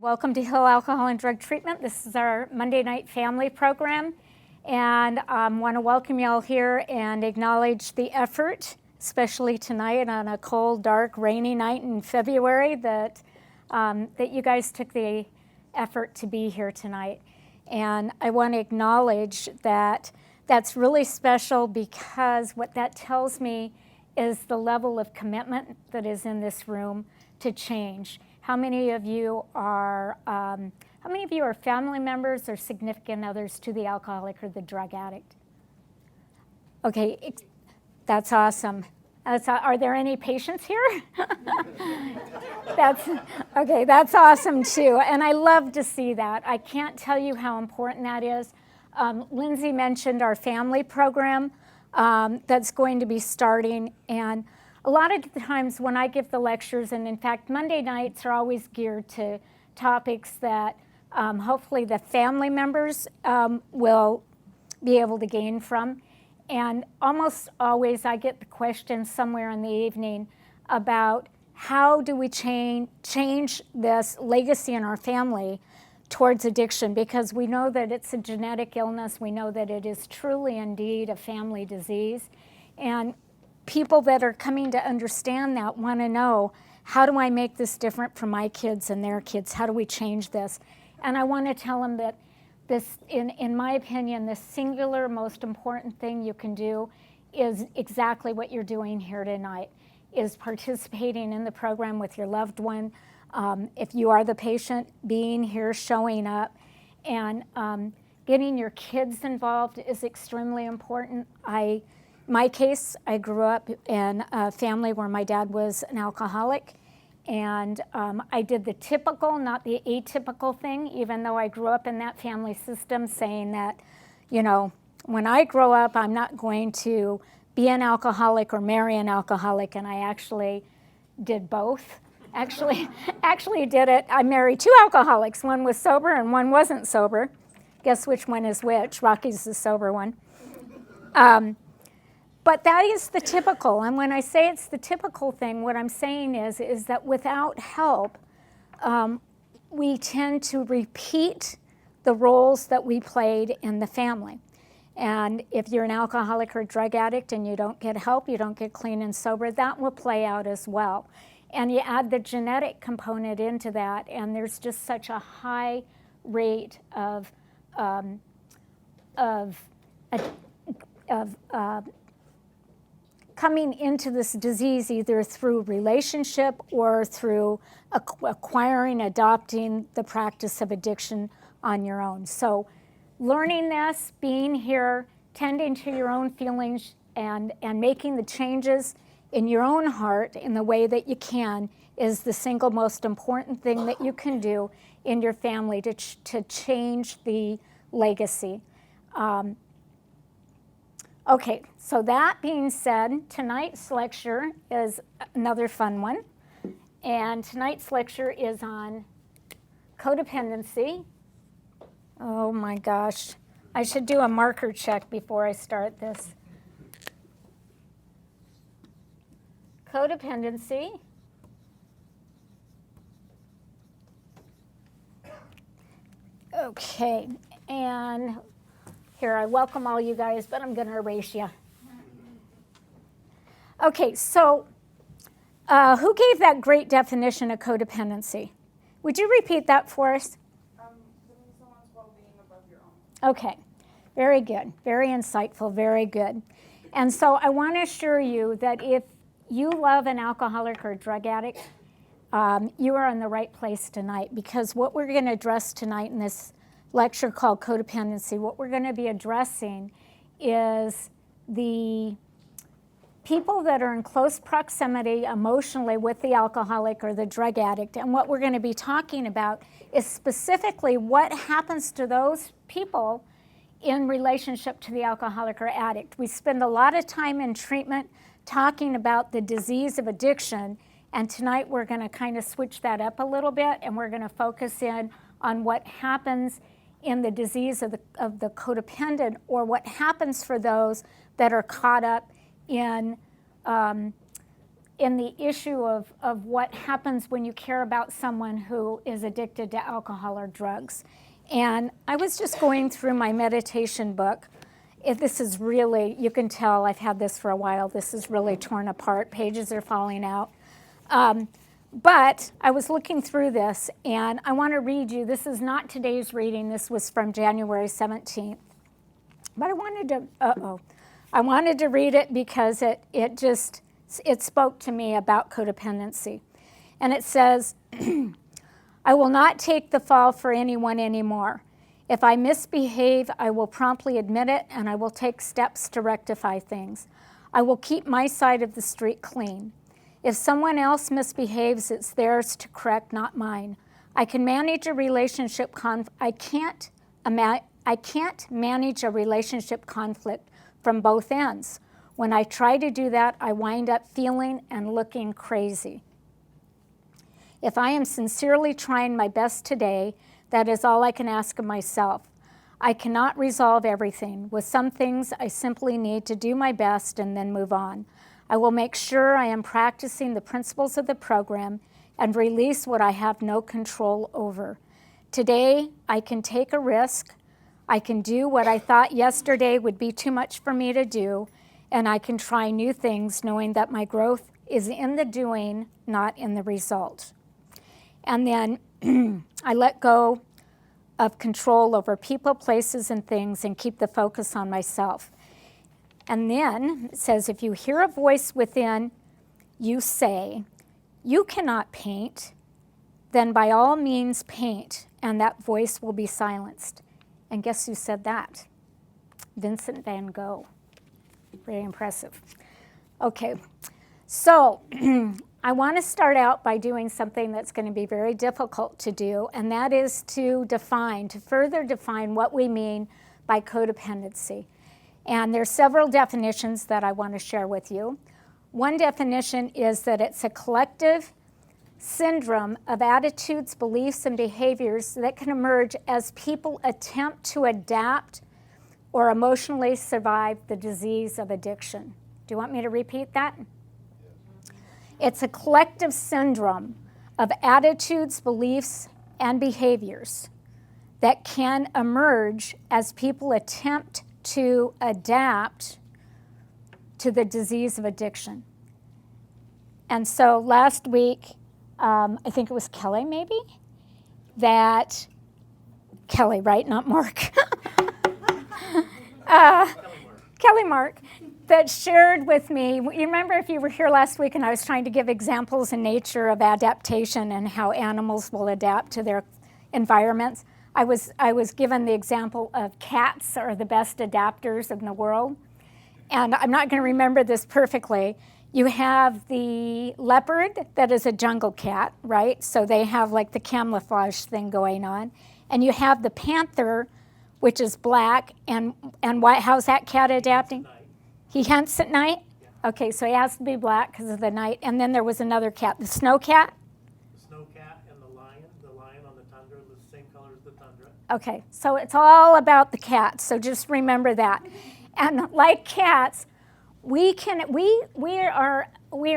Welcome to Hill Alcohol and Drug Treatment. This is our Monday night family program, and I want to welcome you all here and acknowledge the effort, especially tonight on a cold, dark, rainy night in February, that you guys took the effort to be here tonight. And I want to acknowledge that that's really special, because what that tells me is the level of commitment that is in this room to change. How many of you are family members or significant others to the alcoholic or the drug addict? Okay, that's awesome. Are there any patients here? That's awesome too, and I love to see that. I can't tell you how important that is. Lindsay mentioned our family program that's going to be starting, and a lot of the times when I give the lectures, and in fact Monday nights are always geared to topics that hopefully the family members will be able to gain from. And almost always I get the question somewhere in the evening about how do we change this legacy in our family towards addiction, because we know that it's a genetic illness. We know that it is truly indeed a family disease. And people that are coming to understand that want to know, how do I make this different for my kids and their kids? How do we change this? And I want to tell them that this, in my opinion, the singular most important thing you can do is exactly what you're doing here tonight, is participating in the program with your loved one. If you are the patient, being here, showing up, and getting your kids involved is extremely important. My case, I grew up in a family where my dad was an alcoholic, and I did the typical, not the atypical thing, even though I grew up in that family system, saying that, you know, when I grow up, I'm not going to be an alcoholic or marry an alcoholic, and I actually did both. Actually did it. I married two alcoholics. One was sober and one wasn't sober. Guess which one is which? Rocky's the sober one. But that is the typical, and when I say it's the typical thing, what I'm saying is that without help, we tend to repeat the roles that we played in the family. And if you're an alcoholic or drug addict and you don't get help, you don't get clean and sober, that will play out as well. And you add the genetic component into that, and there's just such a high rate of coming into this disease either through relationship or through acquiring, adopting the practice of addiction on your own. So learning this, being here, tending to your own feelings, and making the changes in your own heart in the way that you can is the single most important thing that you can do in your family to change the legacy. Okay, so that being said, tonight's lecture is another fun one. And tonight's lecture is on codependency. Oh my gosh, I should do a marker check before I start this. Codependency. Okay, and here, I welcome all you guys, but I'm going to erase you. Okay, so who gave that great definition of codependency? Would you repeat that for us? Putting someone's well-being above your own. Okay, very good, very insightful, very good. And so I want to assure you that if you love an alcoholic or a drug addict, you are in the right place tonight, because what we're going to address tonight in this lecture called Codependency, what we're going to be addressing is the people that are in close proximity emotionally with the alcoholic or the drug addict. And what we're going to be talking about is specifically what happens to those people in relationship to the alcoholic or addict. We spend a lot of time in treatment talking about the disease of addiction, and tonight we're going to kind of switch that up a little bit, and we're going to focus in on what happens in the disease of the codependent, or what happens for those that are caught up in in the issue of what happens when you care about someone who is addicted to alcohol or drugs. And I was just going through my meditation book. This is really, you can tell I've had this for a while. This is really torn apart. Pages are falling out. But I was looking through this, and I want to read you. This is not today's reading. This was from January 17th. But I wanted to read it because it spoke to me about codependency. And it says, I will not take the fall for anyone anymore. If I misbehave, I will promptly admit it, and I will take steps to rectify things. I will keep my side of the street clean. If someone else misbehaves, it's theirs to correct, not mine. I can manage a relationship I can't manage a relationship conflict from both ends. When I try to do that, I wind up feeling and looking crazy. If I am sincerely trying my best today, that is all I can ask of myself. I cannot resolve everything. With some things, I simply need to do my best and then move on. I will make sure I am practicing the principles of the program and release what I have no control over. Today, I can take a risk. I can do what I thought yesterday would be too much for me to do, and I can try new things knowing that my growth is in the doing, not in the result. And then I let go of control over people, places, and things and keep the focus on myself. And then it says, if you hear a voice within you say, you cannot paint, then by all means paint, and that voice will be silenced. And guess who said that? Vincent van Gogh. Very impressive. Okay, so I want to start out by doing something that's going to be very difficult to do, and that is to further define what we mean by codependency. And there's several definitions that I want to share with you. One definition is that it's a collective syndrome of attitudes, beliefs, and behaviors that can emerge as people attempt to adapt or emotionally survive the disease of addiction. Do you want me to repeat that? It's a collective syndrome of attitudes, beliefs, and behaviors that can emerge as people attempt to adapt to the disease of addiction. And so last week, I think it was Kelly maybe, Kelly, right, not Mark. Kelly Mark, that shared with me, you remember if you were here last week and I was trying to give examples in nature of adaptation and how animals will adapt to their environments. I was given the example of cats are the best adapters in the world. And I'm not going to remember this perfectly. You have the leopard that is a jungle cat, right? So they have like the camouflage thing going on. And you have the panther, which is black. And how's that cat adapting? He hunts at night? Yeah. Okay, so he has to be black because of the night. And then there was another cat, the snow cat? The snow cat and the lion on the tundra, the same color as the tundra. Okay, so it's all about the cats, so just remember that. And like cats, we are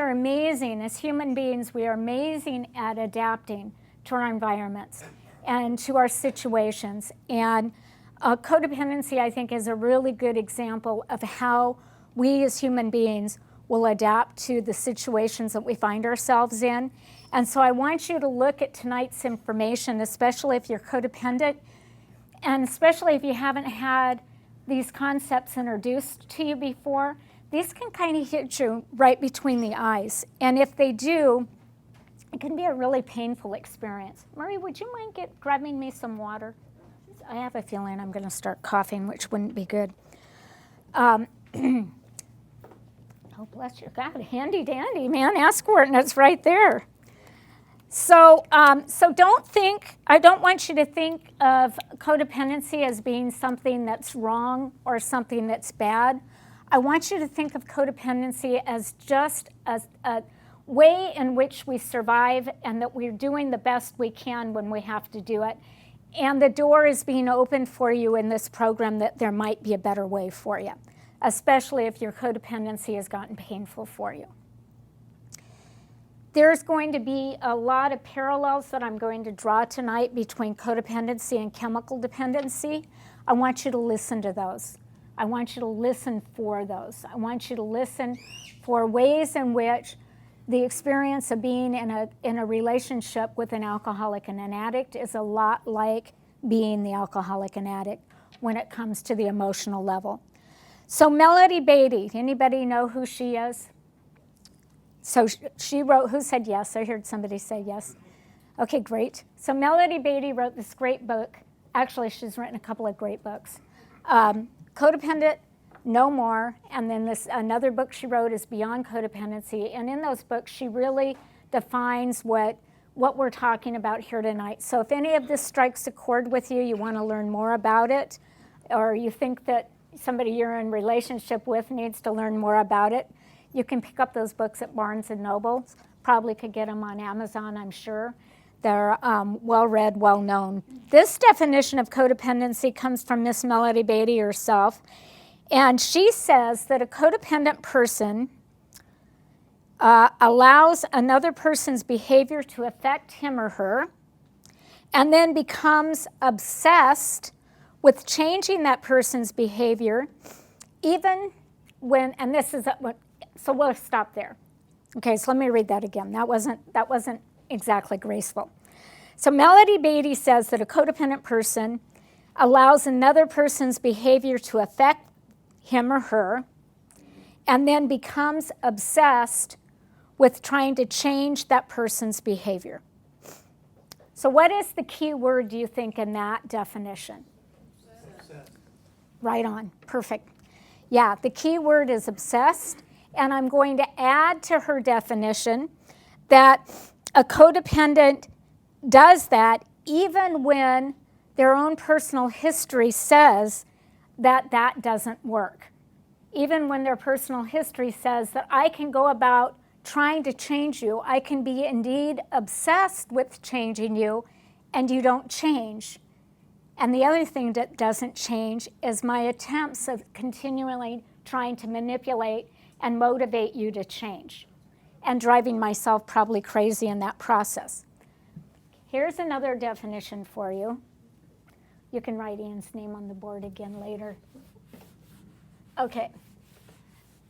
amazing as human beings. We are amazing at adapting to our environments and to our situations. And codependency, I think, is a really good example of how we as human beings will adapt to the situations that we find ourselves in. And so I want you to look at tonight's information, especially if you're codependent, and especially if you haven't had these concepts introduced to you before. These can kind of hit you right between the eyes. And if they do, it can be a really painful experience. Murray, would you mind grabbing me some water? I have a feeling I'm going to start coughing, which wouldn't be good. Oh, bless your God, handy dandy, man. Ask for it, and it's right there. So I don't want you to think of codependency as being something that's wrong or something that's bad. I want you to think of codependency as just a way in which we survive and that we're doing the best we can when we have to do it. And the door is being opened for you in this program that there might be a better way for you, especially if your codependency has gotten painful for you. There's going to be a lot of parallels that I'm going to draw tonight between codependency and chemical dependency. I want you to listen to those. I want you to listen for those. I want you to listen for ways in which the experience of being in a relationship with an alcoholic and an addict is a lot like being the alcoholic and addict when it comes to the emotional level. So Melody Beatty, anybody know who she is? So she wrote, who said yes? I heard somebody say yes. Okay, great. So Melody Beatty wrote this great book. Actually, she's written a couple of great books. Codependent, No More, and then another book she wrote is Beyond Codependency. And in those books, she really defines what we're talking about here tonight. So if any of this strikes a chord with you, you want to learn more about it, or you think that somebody you're in relationship with needs to learn more about it, you can pick up those books at Barnes & Noble. Probably could get them on Amazon, I'm sure. They're well-read, well-known. This definition of codependency comes from Miss Melody Beatty herself. And she says that a codependent person allows another person's behavior to affect him or her, and then becomes obsessed with changing that person's behavior, even when, and this is, so we'll stop there. Okay, so let me read that again. That wasn't exactly graceful. So Melody Beatty says that a codependent person allows another person's behavior to affect him or her, and then becomes obsessed with trying to change that person's behavior. So what is the key word, do you think, in that definition? Obsessed. Right on. Perfect. Yeah, the key word is obsessed, and I'm going to add to her definition that a codependent does that even when their own personal history says that that doesn't work. Even when their personal history says that I can go about trying to change you, I can be indeed obsessed with changing you, and you don't change. And the other thing that doesn't change is my attempts of continually trying to manipulate and motivate you to change, and driving myself probably crazy in that process. Here's another definition for you. You can write Ian's name on the board again later. Okay.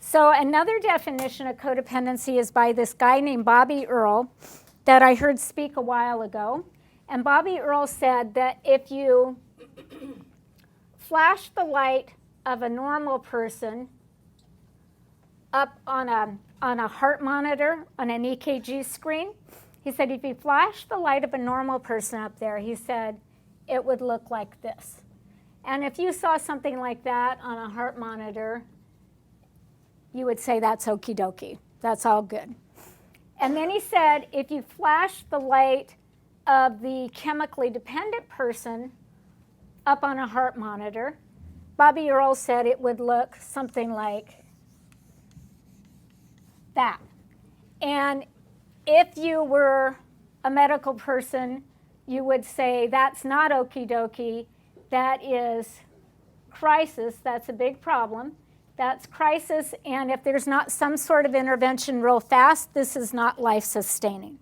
So another definition of codependency is by this guy named Bobby Earle that I heard speak a while ago. And Bobby Earle said that if you flash the light of a normal person up on a heart monitor, on an EKG screen, he said if you flash the light of a normal person up there, he said, it would look like this. And if you saw something like that on a heart monitor, you would say that's okie dokie, that's all good. And then he said if you flash the light of the chemically dependent person up on a heart monitor, Bobby Earle said it would look something like that. And if you were a medical person, you would say that's not okie dokie, that is crisis, that's a big problem. That's crisis, and if there's not some sort of intervention real fast, this is not life-sustaining.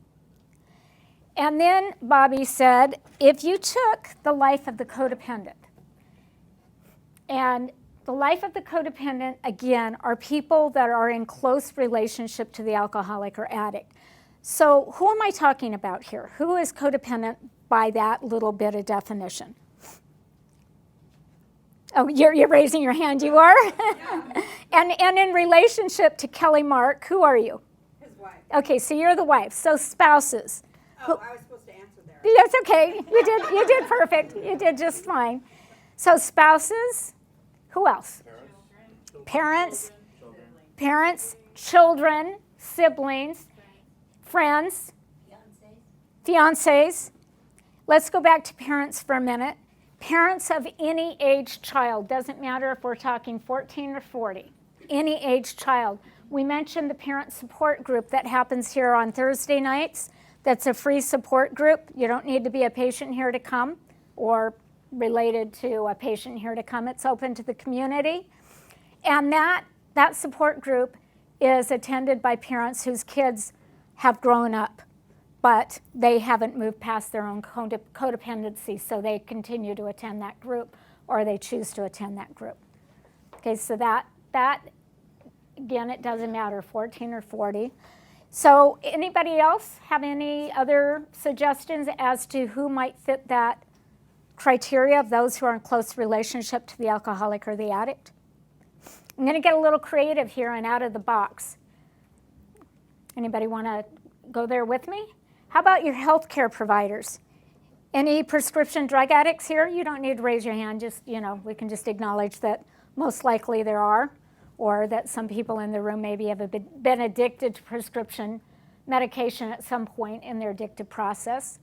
And then Bobby said, if you took the life of the codependent, and the life of the codependent, again, are people that are in close relationship to the alcoholic or addict. So who am I talking about here? Who is codependent by that little bit of definition? Oh, you're raising your hand, you are? Yeah. And in relationship to Kelly Mark, who are you? His wife. Okay, so you're the wife. So spouses. Oh, I was supposed to answer there. That's okay. You did perfect. You did just fine. So spouses, who else? Parents. Parents, children, siblings, friends, fiancés. Let's go back to parents for a minute. Parents of any age child, doesn't matter if we're talking 14 or 40, any age child. We mentioned the parent support group that happens here on Thursday nights. That's a free support group. You don't need to be a patient here to come or related to a patient here to come. It's open to the community. And that support group is attended by parents whose kids have grown up, but they haven't moved past their own codependency, so they continue to attend that group, or they choose to attend that group. Okay, so that again, it doesn't matter, 14 or 40. So anybody else have any other suggestions as to who might fit that criteria of those who are in close relationship to the alcoholic or the addict? I'm going to get a little creative here and out of the box. Anybody want to go there with me? How about your healthcare providers? Any prescription drug addicts here? You don't need to raise your hand. Just, we can just acknowledge that most likely there are, or that some people in the room maybe have been addicted to prescription medication at some point in their addictive process.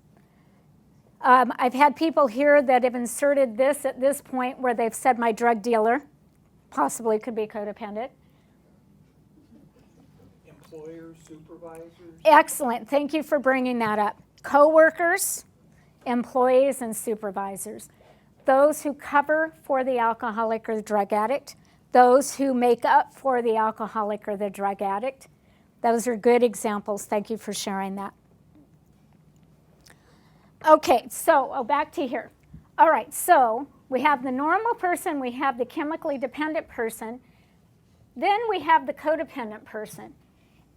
I've had people here that have inserted this at this point where they've said my drug dealer, possibly could be codependent. Employers, supervisors. Excellent, thank you for bringing that up. Coworkers, employees, and supervisors. Those who cover for the alcoholic or the drug addict, those who make up for the alcoholic or the drug addict. Those are good examples. Thank you for sharing that. Okay, so back to here. All right, so we have the normal person, we have the chemically dependent person, then we have the codependent person.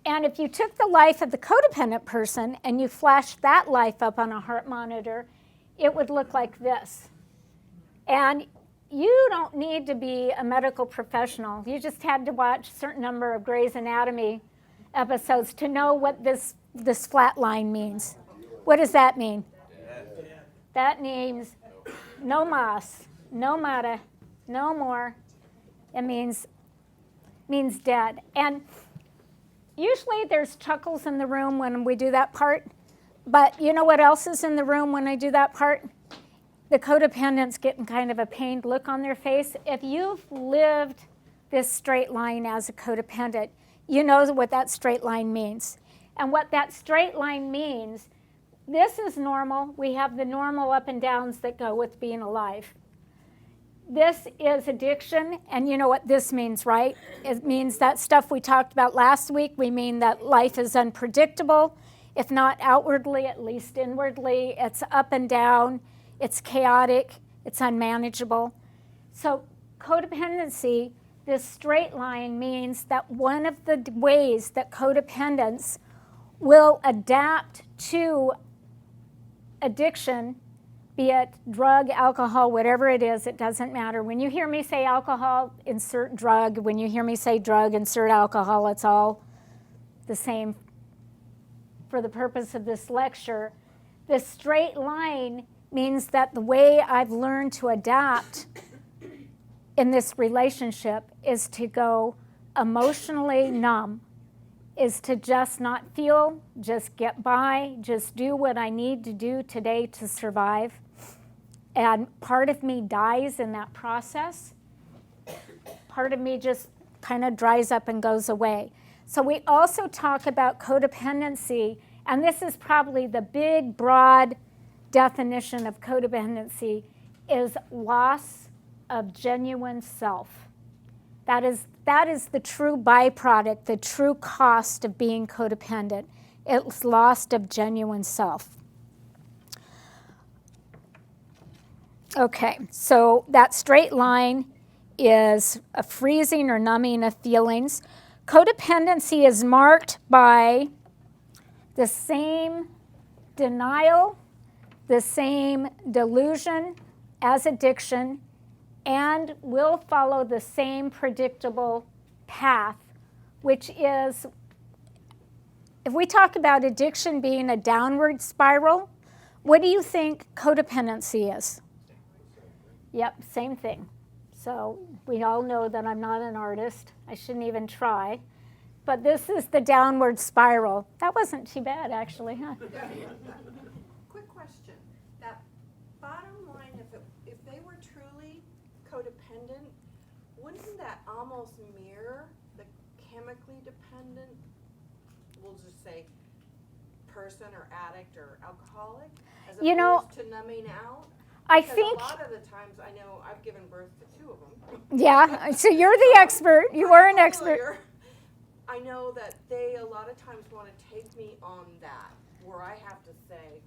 And if you took the life of the codependent person and you flashed that life up on a heart monitor, it would look like this. And you don't need to be a medical professional. You just had to watch a certain number of Grey's Anatomy episodes to know what this flat line means. What does that mean? That means no mas, no mata, no more. It means dead. And usually there's chuckles in the room when we do that part. But you know what else is in the room when I do that part? The codependents getting kind of a pained look on their face. If you've lived this straight line as a codependent, you know what that straight line means. And what that straight line means, this is normal. We have the normal up and downs that go with being alive. This is addiction, and you know what this means, right? It means that stuff we talked about last week. We mean that life is unpredictable, if not outwardly, at least inwardly. It's up and down. It's chaotic, it's unmanageable. So codependency, this straight line, means that one of the ways that codependents will adapt to addiction, be it drug, alcohol, whatever it is, it doesn't matter. When you hear me say alcohol, insert drug. When you hear me say drug, insert alcohol. It's all the same for the purpose of this lecture. The straight line means that the way I've learned to adapt in this relationship is to go emotionally numb, is to just not feel, just get by, just do what I need to do today to survive. And part of me dies in that process. Part of me just kind of dries up and goes away. So we also talk about codependency, and this is probably the big, broad definition of codependency, is loss of genuine self. That is the true byproduct, the true cost of being codependent. It's loss of genuine self. Okay, so that straight line is a freezing or numbing of feelings. Codependency is marked by the same denial, the same delusion as addiction, and will follow the same predictable path, which is, if we talk about addiction being a downward spiral, what do you think codependency is? Yep, same thing. So we all know that I'm not an artist. I shouldn't even try. But this is the downward spiral. That wasn't too bad, actually, huh? Quick question. That bottom line, if they were truly codependent, wouldn't that almost mirror the chemically dependent, we'll just say, person or addict or alcoholic, as opposed to numbing out? I Because think, a lot of the times, I know I've given birth to two of them. yeah, so you're the expert. You are an expert. Familiar. I know that they a lot of times want to take me on that, where I have to say,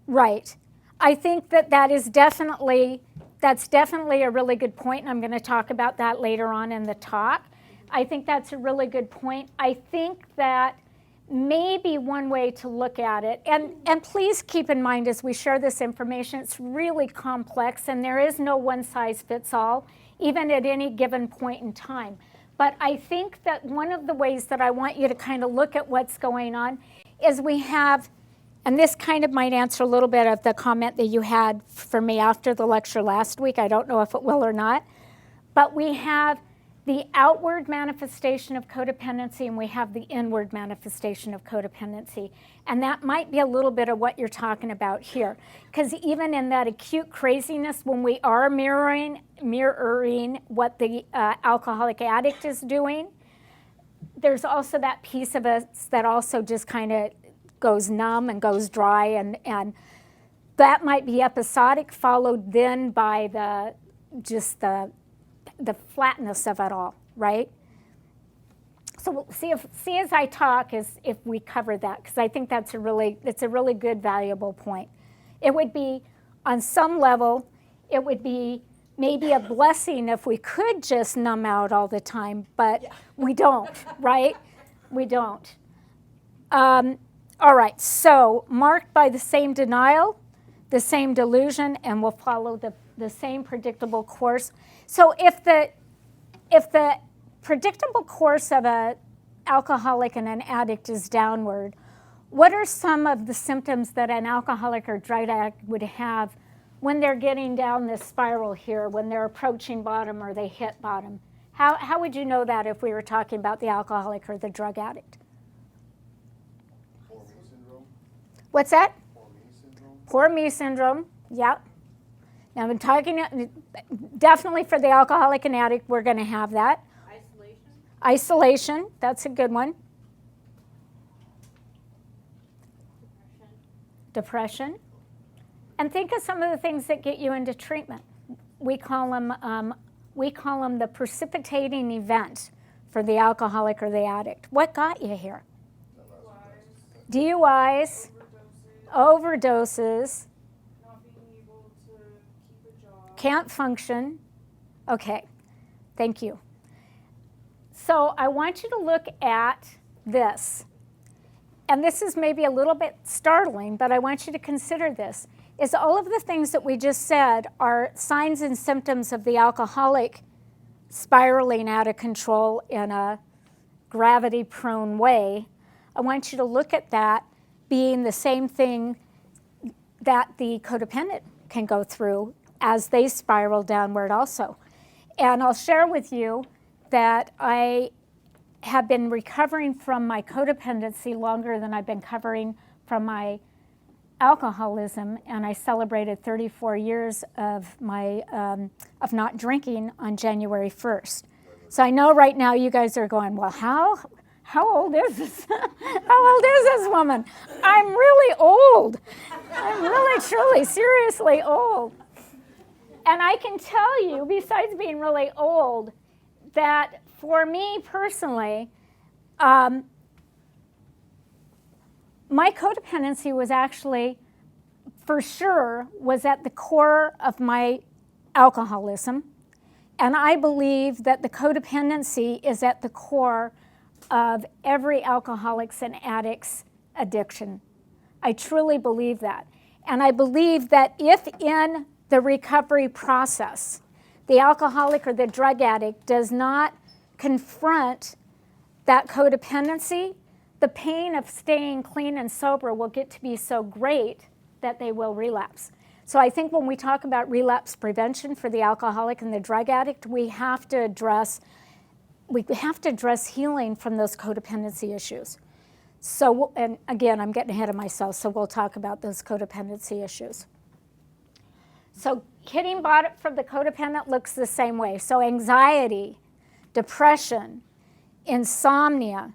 Right. I think that that's definitely a really good point, and I'm going to talk about that later on in the talk. I think that's a really good point. I think that maybe one way to look at it, and please keep in mind as we share this information, it's really complex, and there is no one size fits all, even at any given point in time. But I think that one of the ways that I want you to kind of look at what's going on is we have, and this kind of might answer a little bit of the comment that you had for me after the lecture last week. I don't know if it will or not. But we have the outward manifestation of codependency and we have the inward manifestation of codependency. And that might be a little bit of what you're talking about here. Because even in that acute craziness, when we are mirroring what the alcoholic addict is doing, there's also that piece of us that also just kind of goes numb and goes dry, and that might be episodic, followed then by the flatness of it all, right? So we'll see as I talk if we cover that, because I think it's a really good, valuable point. It would be, on some level, it would be maybe a blessing if we could just numb out all the time, but we don't, right? We don't. All right, so marked by the same denial, the same delusion, and we'll follow the same predictable course. So if the predictable course of an alcoholic and an addict is downward, what are some of the symptoms that an alcoholic or drug addict would have when they're getting down this spiral here, when they're approaching bottom or they hit bottom? How would you know that if we were talking about the alcoholic or the drug addict? What's that? Poor me syndrome. Yeah. Now, I've been talking, definitely for the alcoholic and addict, we're going to have that. Isolation, that's a good one. Depression. And think of some of the things that get you into treatment. We call them the precipitating event for the alcoholic or the addict. What got you here? DUIs. Overdoses, not being able to keep a job, can't function. Okay, thank you. So I want you to look at this. And this is maybe a little bit startling, but I want you to consider this. Is all of the things that we just said are signs and symptoms of the alcoholic spiraling out of control in a gravity-prone way. I want you to look at that being the same thing that the codependent can go through as they spiral downward also. And I'll share with you that I have been recovering from my codependency longer than I've been recovering from my alcoholism, and I celebrated 34 years of of not drinking on January 1st. So I know right now you guys are going, well, how old is this? How old is this woman? I'm really old. I'm really, truly, seriously old. And I can tell you, besides being really old, that for me personally, my codependency was actually, for sure, was at the core of my alcoholism. And I believe that the codependency is at the core of every alcoholic's and addict's addiction. I truly believe that. And I believe that if in the recovery process, the alcoholic or the drug addict does not confront that codependency, the pain of staying clean and sober will get to be so great that they will relapse. So I think when we talk about relapse prevention for the alcoholic and the drug addict, we have to address healing from those codependency issues. So, and again, I'm getting ahead of myself, so we'll talk about those codependency issues. So hitting bottom from the codependent looks the same way. So anxiety, depression, insomnia,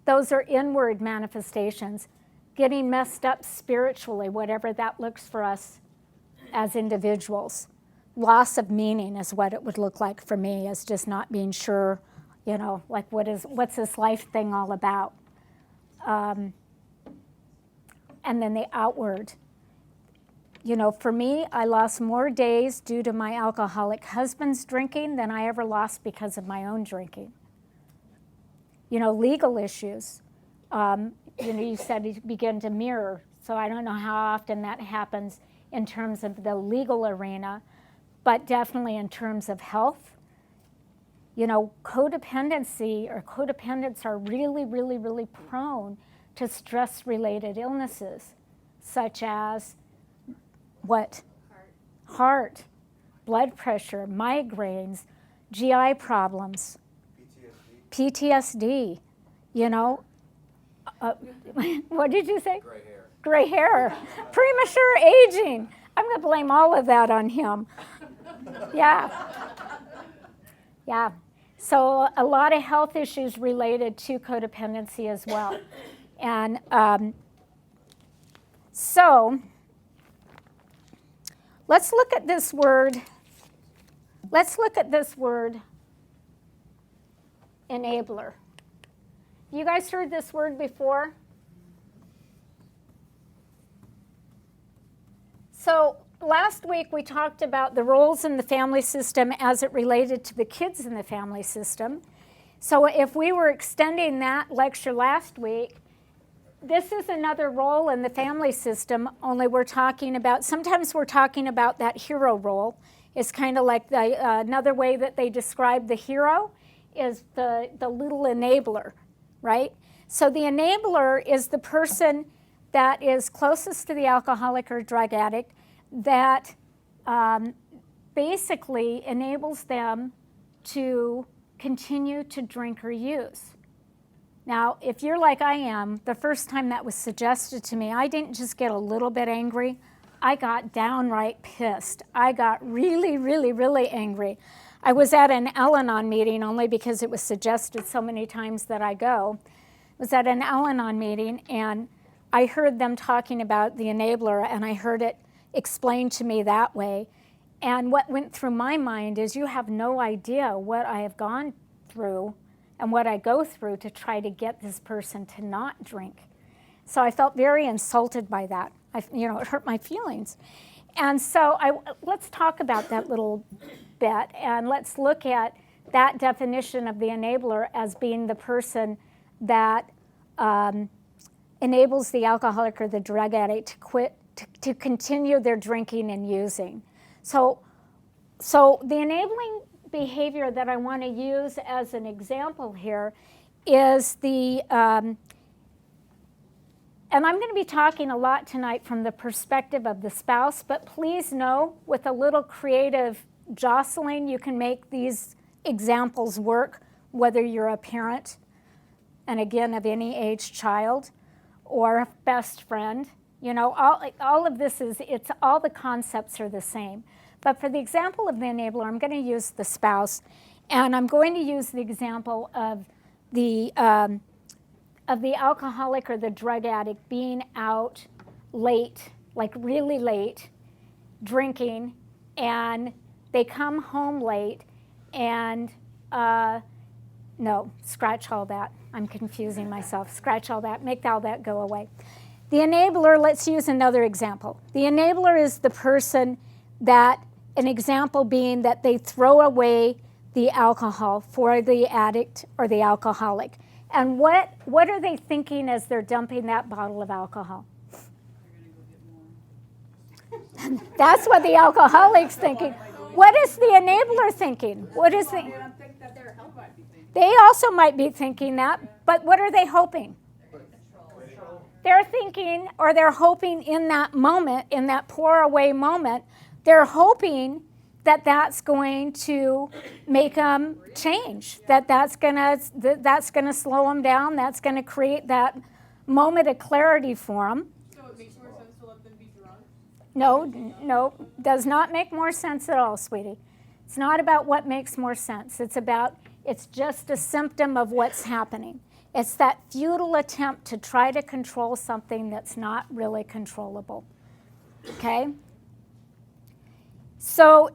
those are inward manifestations. Getting messed up spiritually, whatever that looks for us as individuals. loss of meaning is what it would look like for me, is just not being sure, like what's this life thing all about? And then the outward. For me, I lost more days due to my alcoholic husband's drinking than I ever lost because of my own drinking. Legal issues. You said you begin to mirror, so I don't know how often that happens in terms of the legal arena, but definitely in terms of health. Codependency or codependents are really, really, really prone to stress-related illnesses, such as what? Heart, blood pressure, migraines, GI problems, PTSD. What did you say? Gray hair. Gray hair. Premature aging. I'm going to blame all of that on him. Yeah. Yeah. So a lot of health issues related to codependency as well. And so let's look at this word. Let's look at this word, enabler. You guys heard this word before? So last week we talked about the roles in the family system as it related to the kids in the family system. So if we were extending that lecture last week, this is another role in the family system, only sometimes we're talking about that hero role. It's kind of like another way that they describe the hero is the little enabler, right? So the enabler is the person that is closest to the alcoholic or drug addict that basically enables them to continue to drink or use. Now, if you're like I am, the first time that was suggested to me, I didn't just get a little bit angry. I got downright pissed. I got really, really, really angry. I was at an Al-Anon meeting only because it was suggested so many times that I go. I was at an Al-Anon meeting, and I heard them talking about the enabler, and I heard it explained to me that way. And what went through my mind is, you have no idea what I have gone through and what I go through to try to get this person to not drink. So I felt very insulted by that. It hurt my feelings. And so let's talk about that little bit, and let's look at that definition of the enabler as being the person that enables the alcoholic or the drug addict to quit, to continue their drinking and using. So the enabling behavior that I want to use as an example here is and I'm going to be talking a lot tonight from the perspective of the spouse, but please know, with a little creative jostling, you can make these examples work, whether you're a parent, and again, of any age child, or a best friend. All of this all the concepts are the same. But for the example of the enabler, I'm going to use the spouse, and I'm going to use the example of the alcoholic or the drug addict being out late, like really late, drinking, and they come home late, and no, scratch all that. I'm confusing myself. Scratch all that. Make all that go away. The enabler, let's use another example. The enabler is the person an example being that they throw away the alcohol for the addict or the alcoholic. And what are they thinking as they're dumping that bottle of alcohol? That's what the alcoholic's thinking. What is the enabler thinking? They also might be thinking that, but what are they hoping? They're thinking, or they're hoping in that moment, in that pour away moment, they're hoping that that's going to make them change, that's going to slow them down, that's going to create that moment of clarity for them. So it makes more sense to let them be drunk? No, does not make more sense at all, sweetie. It's not about what makes more sense. It's just a symptom of what's happening. It's that futile attempt to try to control something that's not really controllable. Okay? So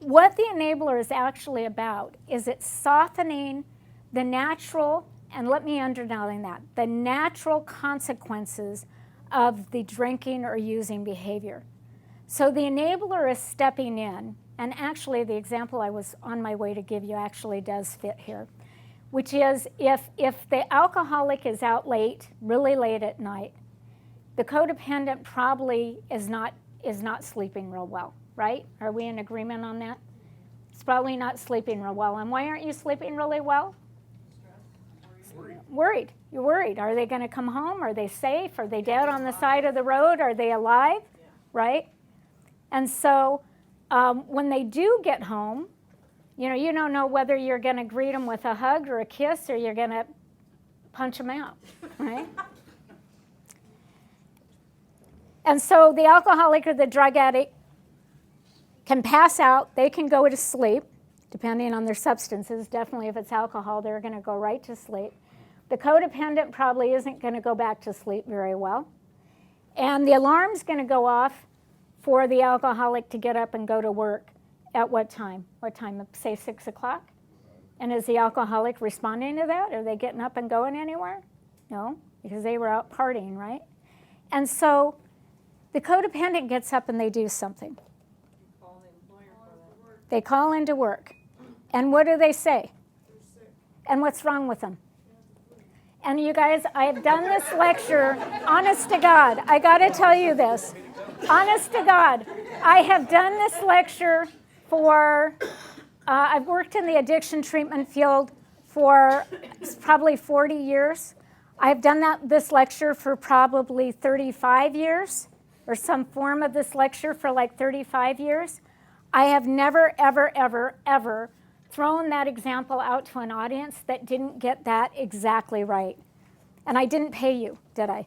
what the enabler is actually about is it's softening the natural, and let me underline that, the natural consequences of the drinking or using behavior. So the enabler is stepping in, and actually the example I was on my way to give you actually does fit here, which is if the alcoholic is out late, really late at night, the codependent probably is not sleeping real well, right? Are we in agreement on that? It's probably not sleeping real well. And why aren't you sleeping really well? Worried. You're worried. Are they going to come home? Are they safe? Are they dead on the side of the road? Are they alive? Right? And so when they do get home, you don't know whether you're going to greet them with a hug or a kiss or you're going to punch them out, right? And so the alcoholic or the drug addict can pass out. They can go to sleep, depending on their substances. Definitely if it's alcohol, they're going to go right to sleep. The codependent probably isn't going to go back to sleep very well. And the alarm's going to go off for the alcoholic to get up and go to work at what time? What time? Say 6 o'clock? And is the alcoholic responding to that? Are they getting up and going anywhere? No, because they were out partying, right? And so the codependent gets up and they do something. They call into work. And what do they say? And what's wrong with them? And you guys, I have done this lecture, honest to God, I got to tell you this. Honest to God, I have done this lecture for, I've worked in the addiction treatment field for probably 40 years. I've done this lecture for probably 35 years, or some form of this lecture for like 35 years. I have never, ever, ever, ever thrown that example out to an audience that didn't get that exactly right. And I didn't pay you, did I?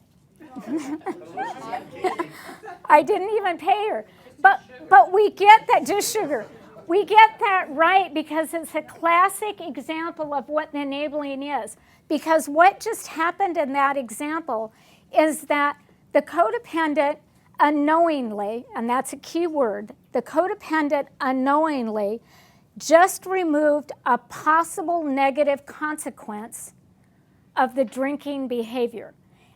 I didn't even pay her. But we get that, just sugar. We get that right because it's a classic example of what the enabling is. Because what just happened in that example is that the codependent unknowingly, and that's a key word, the codependent unknowingly just removed a possible negative consequence of the drinking behavior.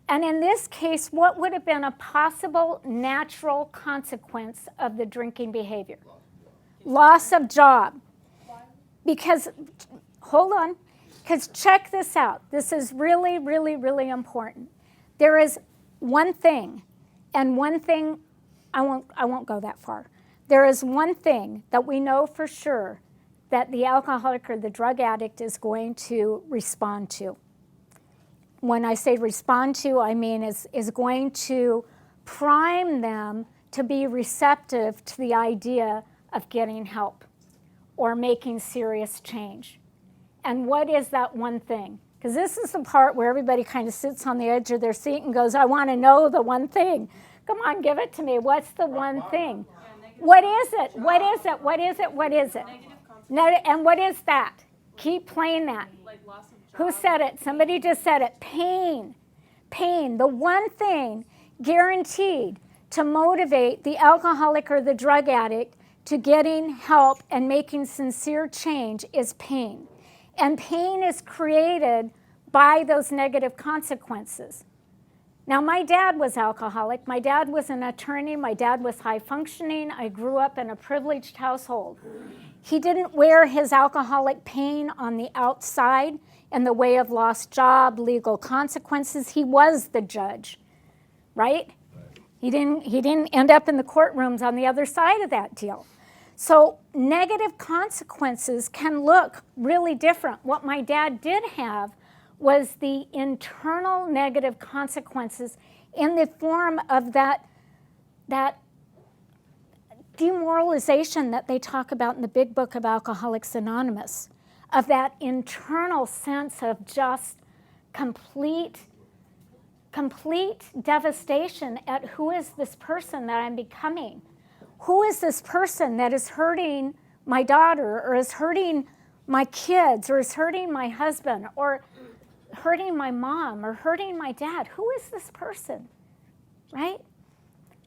And in this case, what would have been a possible natural consequence of the drinking behavior? Loss of job. Because, hold on, because check this out. This is really, really, really important. There is one thing, and one thing, I won't go that far. There is one thing that we know for sure that the alcoholic or the drug addict is going to respond to. When I say respond to, I mean is going to prime them to be receptive to the idea of getting help or making serious change. And what is that one thing? Because this is the part where everybody kind of sits on the edge of their seat and goes, I want to know the one thing. Come on, give it to me. What's the one thing? What is it? What is it? What is it? What is it? And what is that? Keep playing that. Like loss of job. Who said it? Somebody just said it. Pain. Pain. The one thing guaranteed to motivate the alcoholic or the drug addict to getting help and making sincere change is pain. And pain is created by those negative consequences. Now, my dad was alcoholic. My dad was an attorney. My dad was high functioning. I grew up in a privileged household. He didn't wear his alcoholic pain on the outside in the way of lost job, legal consequences. He was the judge, right? He didn't end up in the courtrooms on the other side of that deal. So negative consequences can look really different. What my dad did have was the internal negative consequences in the form of that demoralization that they talk about in the big book of Alcoholics Anonymous, of that internal sense of just complete devastation at who is this person that I'm becoming? Who is this person that is hurting my daughter or is hurting my kids or is hurting my husband or hurting my mom or hurting my dad? Who is this person, right?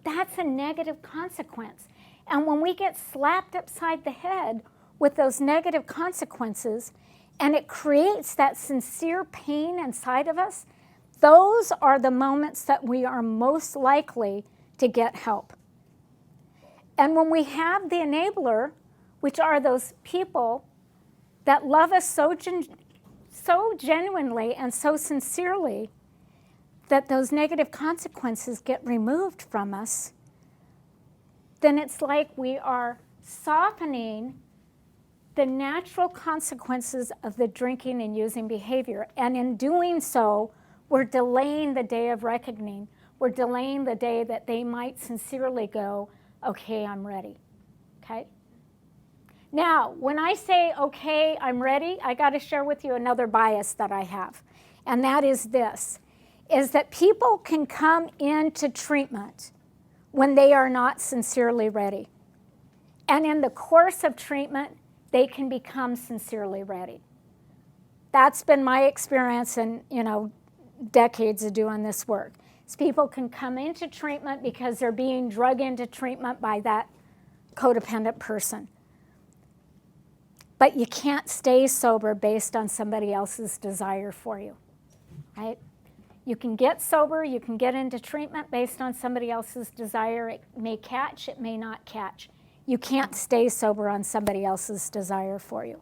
That's a negative consequence. And when we get slapped upside the head with those negative consequences, and it creates that sincere pain inside of us, those are the moments that we are most likely to get help. And when we have the enabler, which are those people that love us so genuinely and so sincerely that those negative consequences get removed from us, then it's like we are softening the natural consequences of the drinking and using behavior. And in doing so, we're delaying the day of reckoning. We're delaying the day that they might sincerely go, okay, I'm ready, okay? Now, when I say, okay, I'm ready, I got to share with you another bias that I have. And that is this, is that people can come into treatment when they are not sincerely ready. And in the course of treatment, they can become sincerely ready. That's been my experience in, decades of doing this work. Is people can come into treatment because they're being drugged into treatment by that codependent person. But you can't stay sober based on somebody else's desire for you, right? You can get sober, you can get into treatment based on somebody else's desire. It may catch, it may not catch. You can't stay sober on somebody else's desire for you.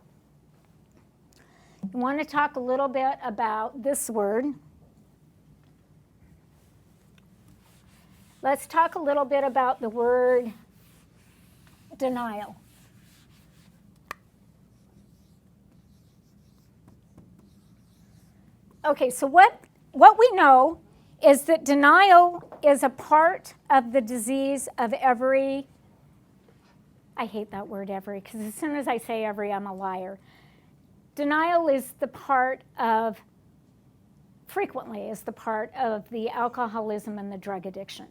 I want to talk a little bit about this word. Let's talk a little bit about the word denial. Okay, so what we know is that denial is a part of the disease of every, I hate that word every, because as soon as I say every, I'm a liar. Denial is the part of, frequently is the part of the alcoholism and the drug addiction.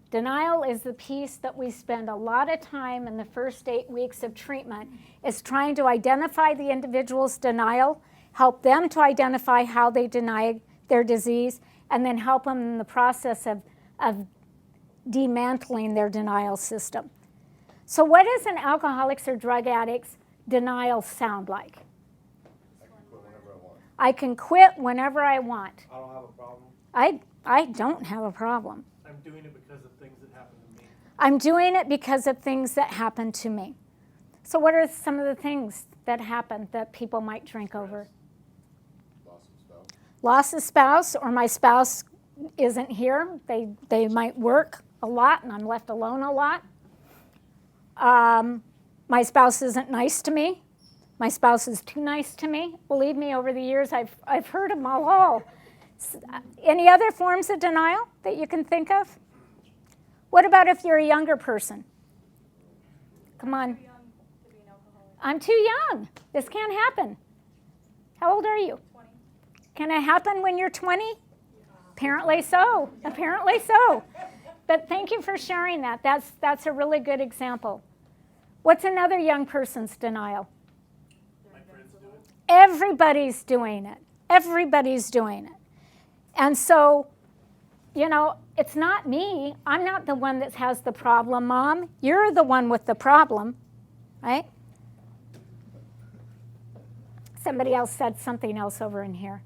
Denial is the piece that we spend a lot of time in the first 8 weeks of treatment is trying to identify the individual's denial, help them to identify how they deny their disease, and then help them in the process of dismantling their denial system. So what does an alcoholic's or drug addict's denial sound like? I can quit whenever I want. I don't have a problem. I don't have a problem. I'm doing it because of things that happen to me. I'm doing it because of things that happen to me. So what are some of the things that happen that people might drink over? Loss of spouse, or my spouse isn't here. They might work a lot and I'm left alone a lot. My spouse isn't nice to me. My spouse is too nice to me. Believe me, over the years, I've heard them all. Any other forms of denial that you can think of? What about if you're a younger person? Come on. I'm too young. This can't happen. How old are you? 20. Can it happen when you're 20? Apparently so. Apparently so. But thank you for sharing that. That's a really good example. What's another young person's denial? My friends do it. Everybody's doing it. Everybody's doing it. And so, it's not me. I'm not the one that has the problem, Mom. You're the one with the problem, right? Somebody else said something else over in here.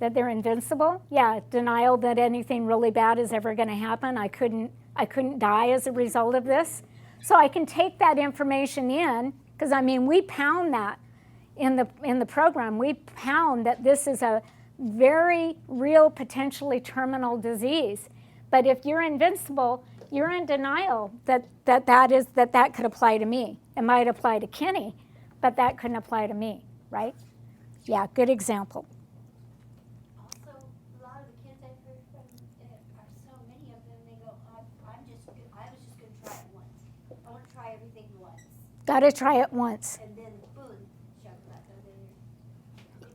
That they're invincible? Yeah, denial that anything really bad is ever going to happen. I couldn't die as a result of this. So I can take that information in, because we pound that in the program. We pound that this is a very real, potentially terminal disease. But if you're invincible, you're in denial that could apply to me. It might apply to Kenny, but that couldn't apply to me, right? Yeah, good example. Also, a lot of the kids I've heard from are so many of them. They go, I was just going to try it once. I want to try everything once, Got to try it once. and then boom, shove that in there.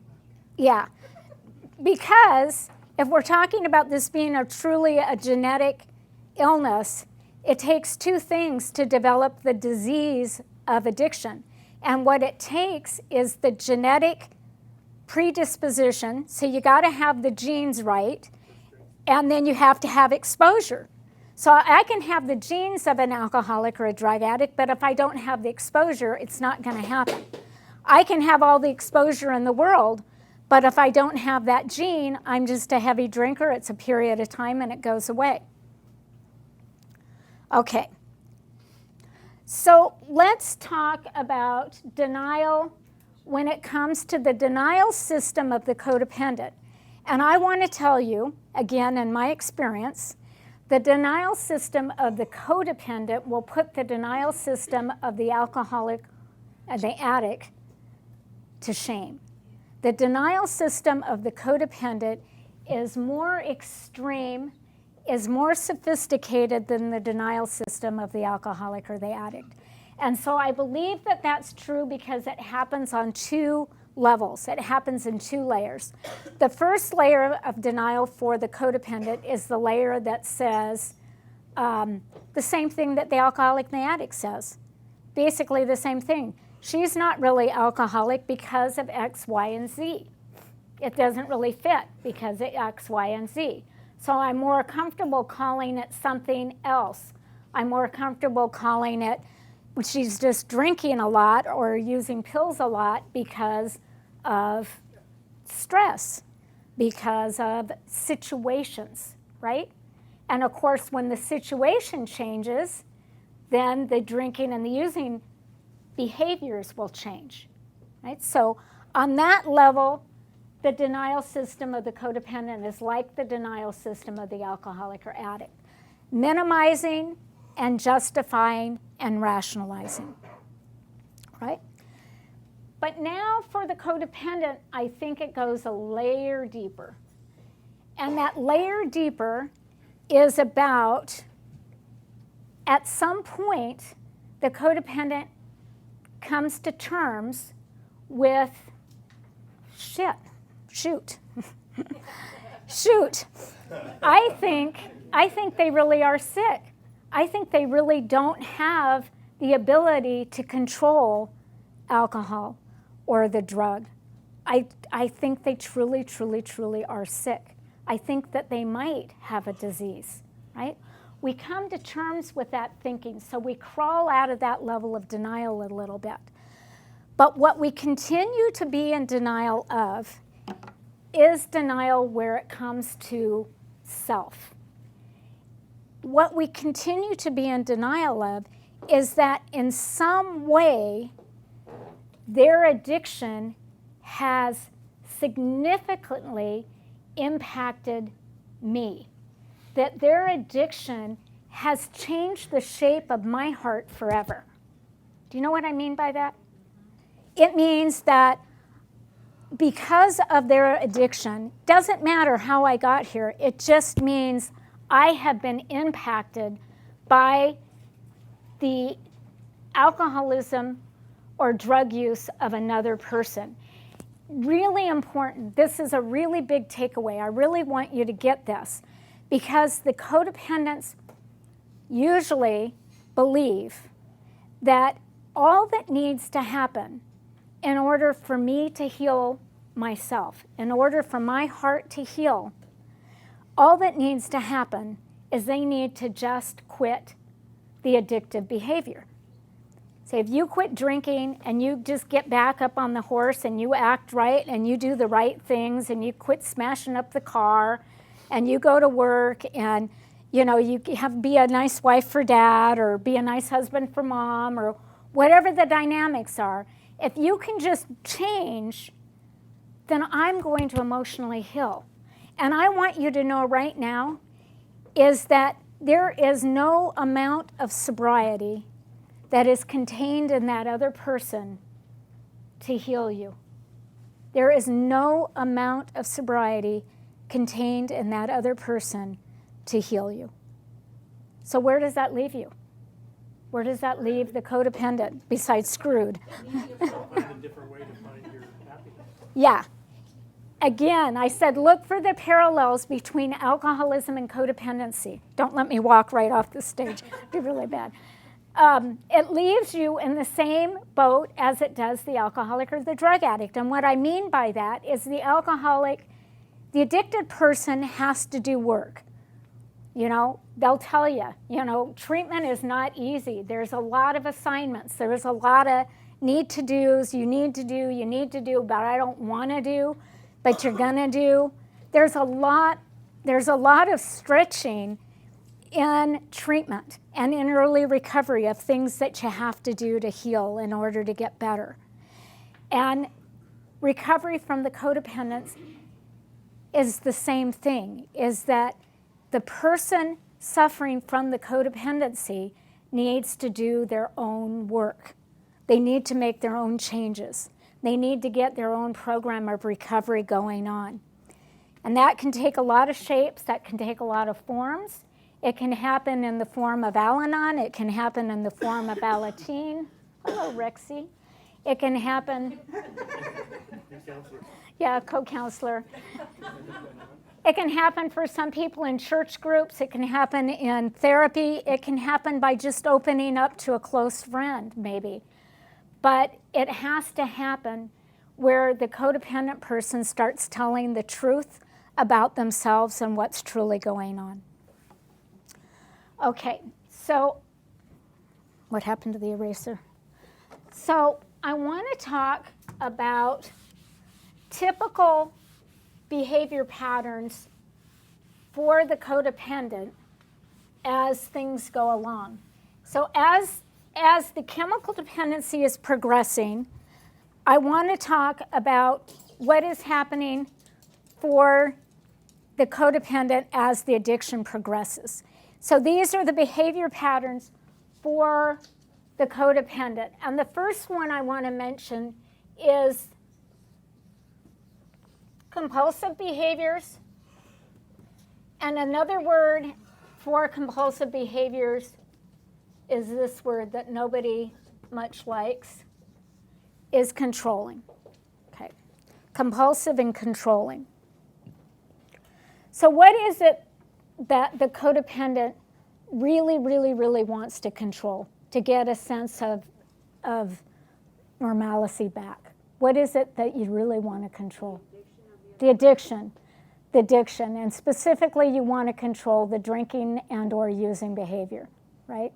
Yeah, because if we're talking about this being truly a genetic illness, it takes two things to develop the disease of addiction. And what it takes is the genetic predisposition, so you got to have the genes right, and then you have to have exposure. So I can have the genes of an alcoholic or a drug addict, but if I don't have the exposure, it's not going to happen. I can have all the exposure in the world, but if I don't have that gene, I'm just a heavy drinker. It's a period of time and it goes away. Okay. So let's talk about denial when it comes to the denial system of the codependent. And I want to tell you, again, in my experience, the denial system of the codependent will put the denial system of the alcoholic, the addict, to shame. The denial system of the codependent is more extreme, is more sophisticated than the denial system of the alcoholic or the addict. And so I believe that that's true because it happens on two levels. It happens in two layers. The first layer of denial for the codependent is the layer that says the same thing that the alcoholic and the addict says. Basically the same thing. She's not really alcoholic because of X, Y, and Z. It doesn't really fit because of X, Y, and Z. So I'm more comfortable calling it something else. I'm more comfortable calling it she's just drinking a lot or using pills a lot because of stress, because of situations, right? And of course, when the situation changes, then the drinking and the using behaviors will change, right? So on that level, the denial system of the codependent is like the denial system of the alcoholic or addict, minimizing and justifying and rationalizing, right? But now for the codependent, I think it goes a layer deeper. And that layer deeper is about, at some point, the codependent comes to terms with shoot. I think they really are sick. I think they really don't have the ability to control alcohol or the drug. I think they truly, truly, truly are sick. I think that they might have a disease, right? We come to terms with that thinking, so we crawl out of that level of denial a little bit. But what we continue to be in denial of is denial where it comes to self. What we continue to be in denial of is that in some way their addiction has significantly impacted me, that their addiction has changed the shape of my heart forever. Do you know what I mean by that? It means that because of their addiction, doesn't matter how I got here, it just means I have been impacted by the alcoholism or drug use of another person. Really important. This is a really big takeaway. I really want you to get this because the codependents usually believe that all that needs to happen in order for me to heal myself, in order for my heart to heal, all that needs to happen is they need to just quit the addictive behavior. Say, if you quit drinking and you just get back up on the horse and you act right and you do the right things and you quit smashing up the car and you go to work and you be a nice wife for dad or be a nice husband for mom or whatever the dynamics are, if you can just change, then I'm going to emotionally heal. And I want you to know right now is that there is no amount of sobriety that is contained in that other person to heal you. There is no amount of sobriety contained in that other person to heal you. So where does that leave you? Where does that leave the codependent besides screwed? Find a different way to find your happiness. Yeah. Again, I said look for the parallels between alcoholism and codependency. Don't let me walk right off the stage. It'd be really bad. It leaves you in the same boat as it does the alcoholic or the drug addict. And what I mean by that is the addicted person has to do work. You know, they'll tell you, treatment is not easy. There's a lot of assignments. There's a lot of need to do's, you need to do, but I don't want to do, but you're going to do. There's a lot of stretching in treatment and in early recovery of things that you have to do to heal in order to get better. And recovery from the codependence is the same thing, is that the person suffering from the codependency needs to do their own work. They need to make their own changes. They need to get their own program of recovery going on. And that can take a lot of shapes, that can take a lot of forms. It can happen in the form of Al-Anon, it can happen in the form of Alateen. Hello, Rexy. It can happen, yeah, co-counselor. It can happen for some people in church groups. It can happen in therapy. It can happen by just opening up to a close friend, maybe. But it has to happen where the codependent person starts telling the truth about themselves and what's truly going on. Okay, so what happened to the eraser? So I want to talk about typical behavior patterns for the codependent as things go along. So as the chemical dependency is progressing, I want to talk about what is happening for the codependent as the addiction progresses. So these are the behavior patterns for the codependent. And the first one I want to mention is compulsive behaviors. And another word for compulsive behaviors is this word that nobody much likes, is controlling. Okay, compulsive and controlling. So what is it that the codependent really, really, really wants to control to get a sense of normalcy back? What is it that you really want to control? The addiction. The addiction. And specifically, you want to control the drinking and or using behavior, right?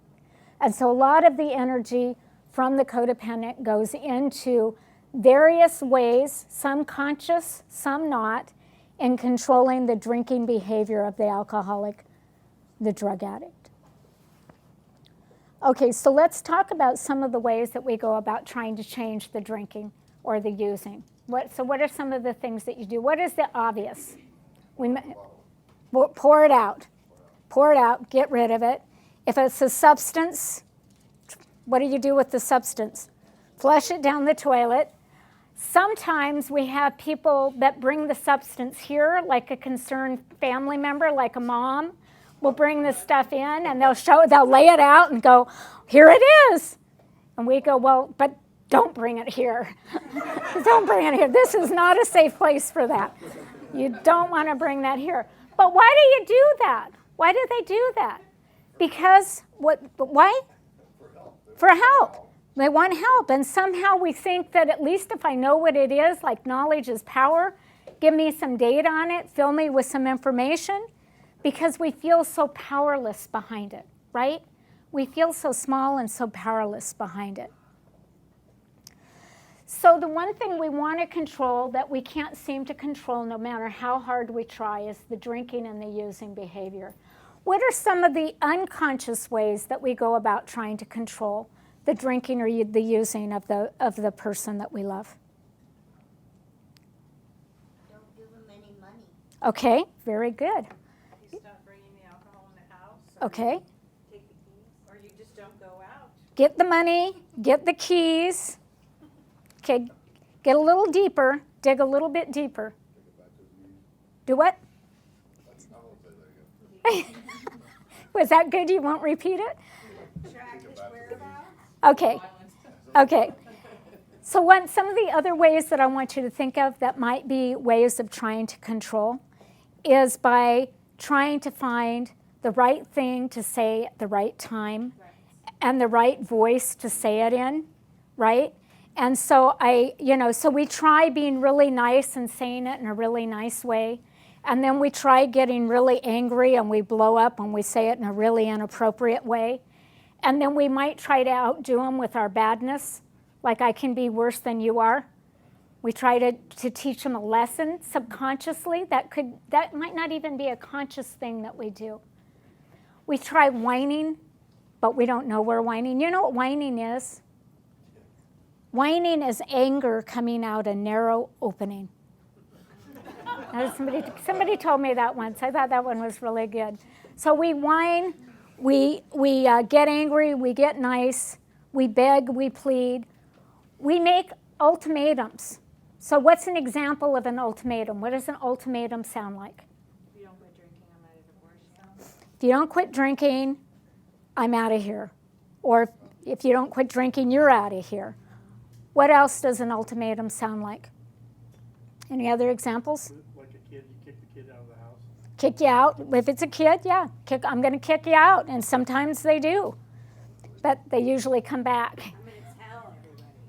And so a lot of the energy from the codependent goes into various ways, some conscious, some not, in controlling the drinking behavior of the alcoholic, the drug addict. Okay, so let's talk about some of the ways that we go about trying to change the drinking or the using. So what are some of the things that you do? What is the obvious? Pour it out. Pour it out, get rid of it. If it's a substance, what do you do with the substance? Flush it down the toilet. Sometimes we have people that bring the substance here, like a concerned family member, like a mom, will bring this stuff in and they'll lay it out and go, here it is. And we go, well, but don't bring it here. Don't bring it here. This is not a safe place for that. You don't want to bring that here. But why do you do that? Why do they do that? Because why? For help. They want help. And somehow we think that at least if I know what it is, like knowledge is power, give me some data on it, fill me with some information, because we feel so powerless behind it, right? We feel so small and so powerless behind it. So the one thing we want to control that we can't seem to control no matter how hard we try is the drinking and the using behavior. What are some of the unconscious ways that we go about trying to control the drinking or the using of the person that we love? Don't give them any money. Okay, very good. You stop bringing the alcohol in the house. Okay. Take the keys. Or you just don't go out. Get the money, get the keys. Okay, get a little deeper, dig a little bit deeper. Do what? Was that good? You won't repeat it? Track his whereabouts. Okay. Okay. So some of the other ways that I want you to think of that might be ways of trying to control is by trying to find the right thing to say at the right time and the right voice to say it in, right? And so so we try being really nice and saying it in a really nice way. And then we try getting really angry and we blow up and we say it in a really inappropriate way. And then we might try to outdo them with our badness, like I can be worse than you are. We try to teach them a lesson subconsciously. That might not even be a conscious thing that we do. We try whining, but we don't know we're whining. You know what whining is? Whining is anger coming out a narrow opening. Somebody told me that once. I thought that one was really good. So we whine, we get angry, we get nice, we beg, we plead. We make ultimatums. So what's an example of an ultimatum? What does an ultimatum sound like? If you don't quit drinking, I'm out of divorce. If you don't quit drinking, I'm out of here. Or if you don't quit drinking, you're out of here. What else does an ultimatum sound like? Any other examples? Like a kid, you kick the kid out of the house. Kick you out. If it's a kid, yeah. I'm going to kick you out. And sometimes they do. But they usually come back.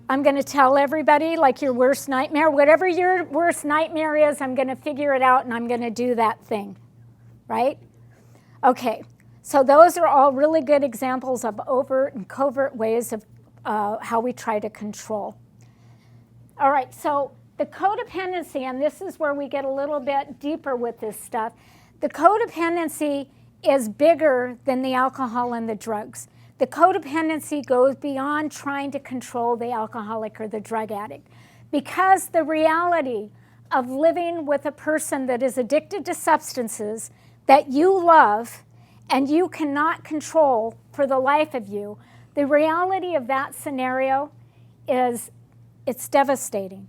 I'm going to tell everybody, like your worst nightmare. Whatever your worst nightmare is, I'm going to figure it out and I'm going to do that thing. Right? Okay. So those are all really good examples of overt and covert ways of how we try to control. All right. So the codependency, and this is where we get a little bit deeper with this stuff. The codependency is bigger than the alcohol and the drugs. The codependency goes beyond trying to control the alcoholic or the drug addict, because the reality of living with a person that is addicted to substances that you love and you cannot control for the life of you, the reality of that scenario is it's devastating.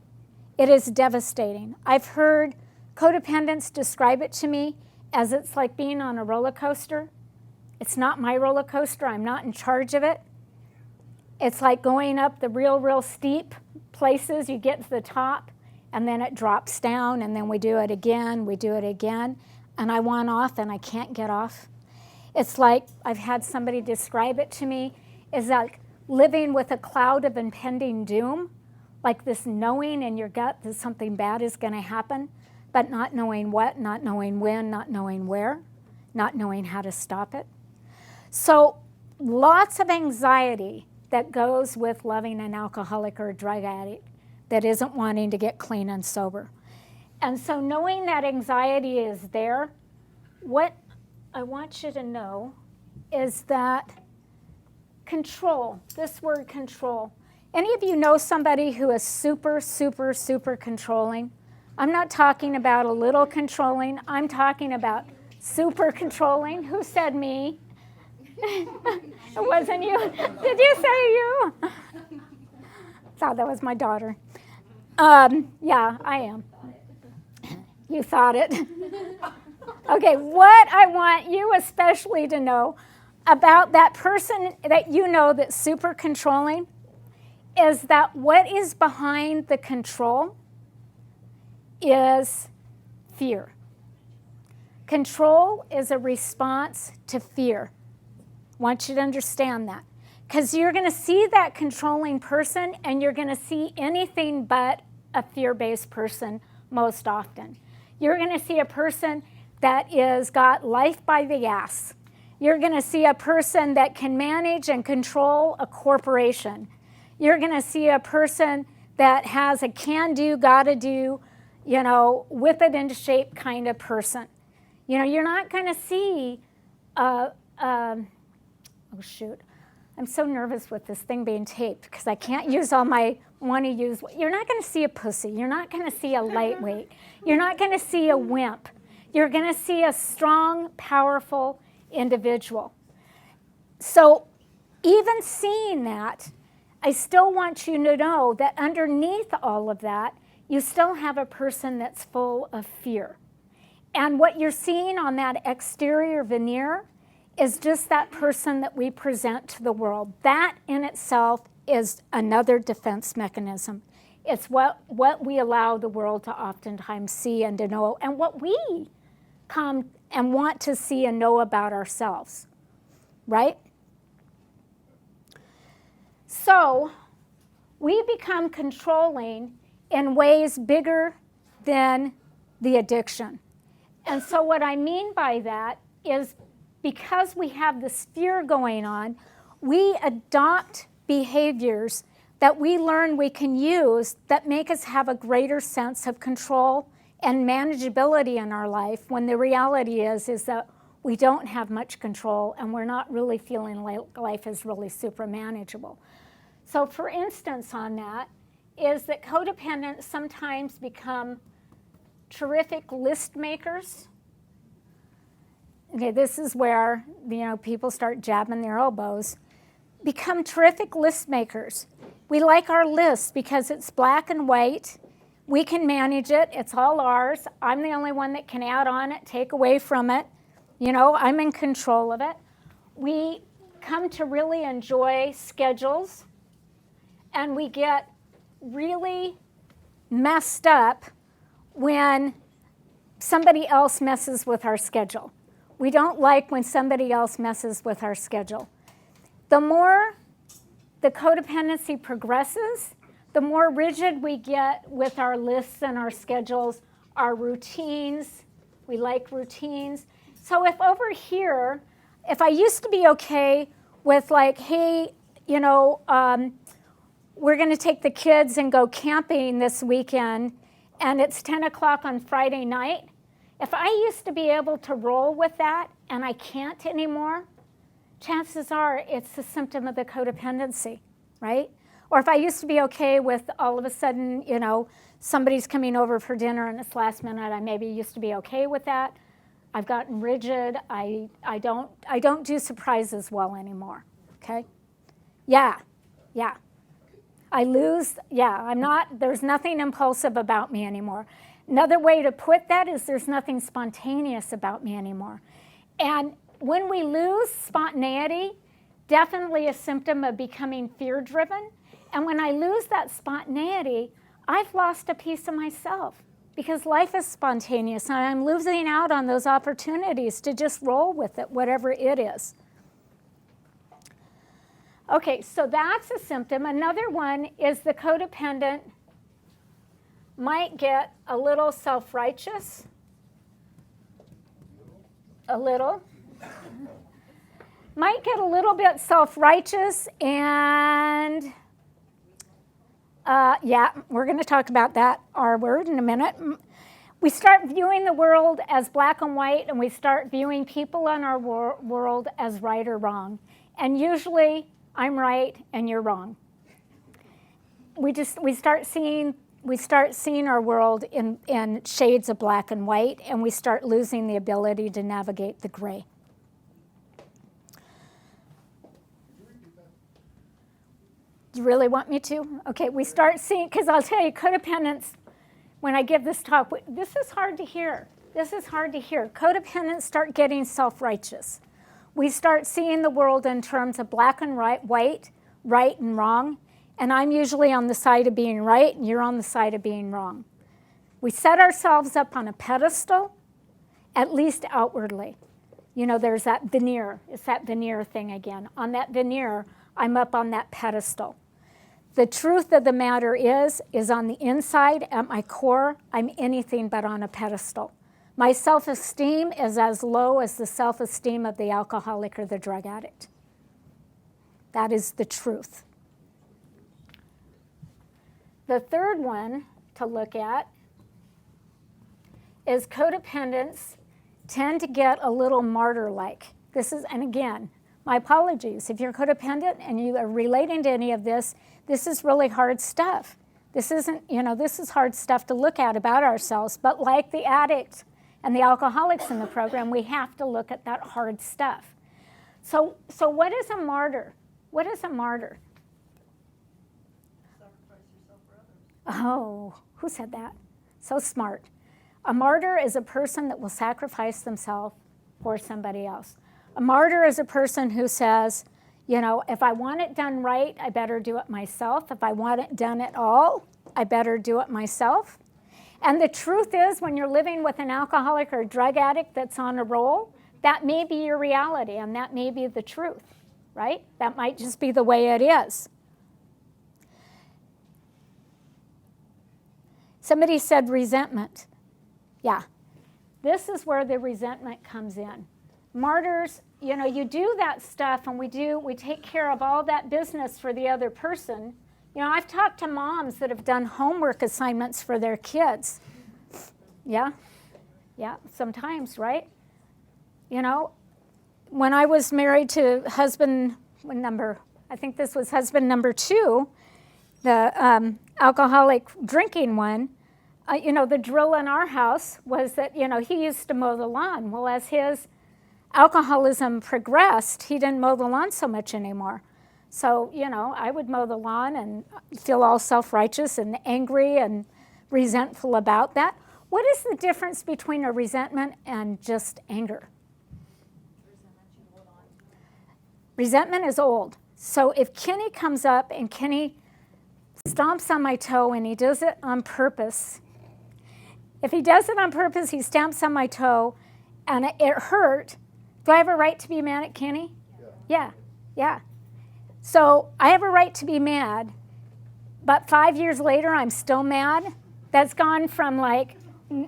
It is devastating. I've heard codependents describe it to me as it's like being on a roller coaster. It's not my roller coaster. I'm not in charge of it. It's like going up the real steep places. You get to the top, and then it drops down, and then we do it again, and I want off, and I can't get off. It's like, I've had somebody describe it to me, is like living with a cloud of impending doom, like this knowing in your gut that something bad is going to happen, but not knowing what, not knowing when, not knowing where, not knowing how to stop it. So lots of anxiety that goes with loving an alcoholic or a drug addict that isn't wanting to get clean and sober. And so knowing that anxiety is there, what I want you to know is that control, this word control. Any of you know somebody who is super controlling? I'm not talking about a little controlling. I'm talking about super controlling. Who said me? It wasn't you. Did you say you? Thought that was my daughter. Yeah, I am. You thought it. Okay, what I want you especially to know about that person that you know that's super controlling is that what is behind the control is fear. Control is a response to fear. I want you to understand that. Because you're going to see that controlling person and you're going to see anything but a fear-based person most often. You're going to see a person that is got life by the ass. You're going to see a person that can manage and control a corporation. You're going to see a person that has a can-do, gotta-do, whip it into shape kind of person. You're not going to see oh shoot, I'm so nervous with this thing being taped because I can't use all my you're not going to see a pussy. You're not going to see a lightweight. You're not going to see a wimp. You're going to see a strong, powerful individual. So even seeing that, I still want you to know that underneath all of that, you still have a person that's full of fear. And what you're seeing on that exterior veneer is just that person that we present to the world. That in itself is another defense mechanism. It's what we allow the world to oftentimes see and to know, and what we come and want to see and know about ourselves, right? So we become controlling in ways bigger than the addiction. And so what I mean by that is because we have this fear going on, we adopt behaviors that we learn we can use that make us have a greater sense of control and manageability in our life, when the reality is that we don't have much control and we're not really feeling like life is really super manageable. So for instance on that is that codependents sometimes become terrific list makers. Okay, this is where people start jabbing their elbows. Become terrific list makers. We like our lists because it's black and white. We can manage it. It's all ours. I'm the only one that can add on it, take away from it. I'm in control of it. We come to really enjoy schedules, and we get really messed up when somebody else messes with our schedule. We don't like when somebody else messes with our schedule. The more the codependency progresses, the more rigid we get with our lists and our schedules, our routines. We like routines. So if over here, if I used to be okay with like, hey, we're going to take the kids and go camping this weekend, and it's 10 o'clock on Friday night, if I used to be able to roll with that and I can't anymore, chances are it's a symptom of the codependency, right? Or if I used to be okay with all of a sudden, somebody's coming over for dinner and it's last minute, I maybe used to be okay with that. I've gotten rigid. I don't do surprises well anymore, okay? Yeah. There's nothing impulsive about me anymore. Another way to put that is there's nothing spontaneous about me anymore. And when we lose spontaneity, definitely a symptom of becoming fear-driven. And when I lose that spontaneity, I've lost a piece of myself because life is spontaneous and I'm losing out on those opportunities to just roll with it, whatever it is. Okay, so that's a symptom. Another one is the codependent might get a little self-righteous. A little. Might get a little bit self-righteous, and we're going to talk about that R word in a minute. We start viewing the world as black and white, and we start viewing people in our world as right or wrong. And usually, I'm right and you're wrong. We start seeing our world in shades of black and white, and we start losing the ability to navigate the gray. Do you really want me to? Okay, we start seeing, because I'll tell you, codependents, when I give this talk, this is hard to hear. Codependents start getting self-righteous. We start seeing the world in terms of black and white, right and wrong, and I'm usually on the side of being right, and you're on the side of being wrong. We set ourselves up on a pedestal, at least outwardly. There's that veneer. It's that veneer thing again. On that veneer, I'm up on that pedestal. The truth of the matter is on the inside, at my core, I'm anything but on a pedestal. My self-esteem is as low as the self-esteem of the alcoholic or the drug addict. That is the truth. The third one to look at is codependents tend to get a little martyr-like. And again, my apologies. If you're codependent and you are relating to any of this, this is really hard stuff. This is hard stuff to look at about ourselves, but like the addict and the alcoholics in the program, we have to look at that hard stuff. So what is a martyr? What is a martyr? Sacrifice yourself for others. Oh, who said that? So smart. A martyr is a person that will sacrifice themselves for somebody else. A martyr is a person who says, if I want it done right, I better do it myself. If I want it done at all, I better do it myself. And the truth is, when you're living with an alcoholic or a drug addict that's on a roll, that may be your reality, and that may be the truth, right? That might just be the way it is. Somebody said resentment. Yeah. this is where the resentment comes in. Martyrs, you do that stuff, and we take care of all that business for the other person. I've talked to moms that have done homework assignments for their kids. Yeah, sometimes, right? When I was married to husband I think this was husband number 2, the alcoholic drinking one, the drill in our house was that, he used to mow the lawn. Well, as his alcoholism progressed, he didn't mow the lawn so much anymore. So, I would mow the lawn and feel all self-righteous and angry and resentful about that. What is the difference between a resentment and just anger? Resentment is old. So if Kenny comes up and Kenny stomps on my toe and he does it on purpose, if he does it on purpose, he stamps on my toe and it hurt, do I have a right to be mad at Kenny? Yeah. So I have a right to be mad, but 5 years later I'm still mad? That's gone from like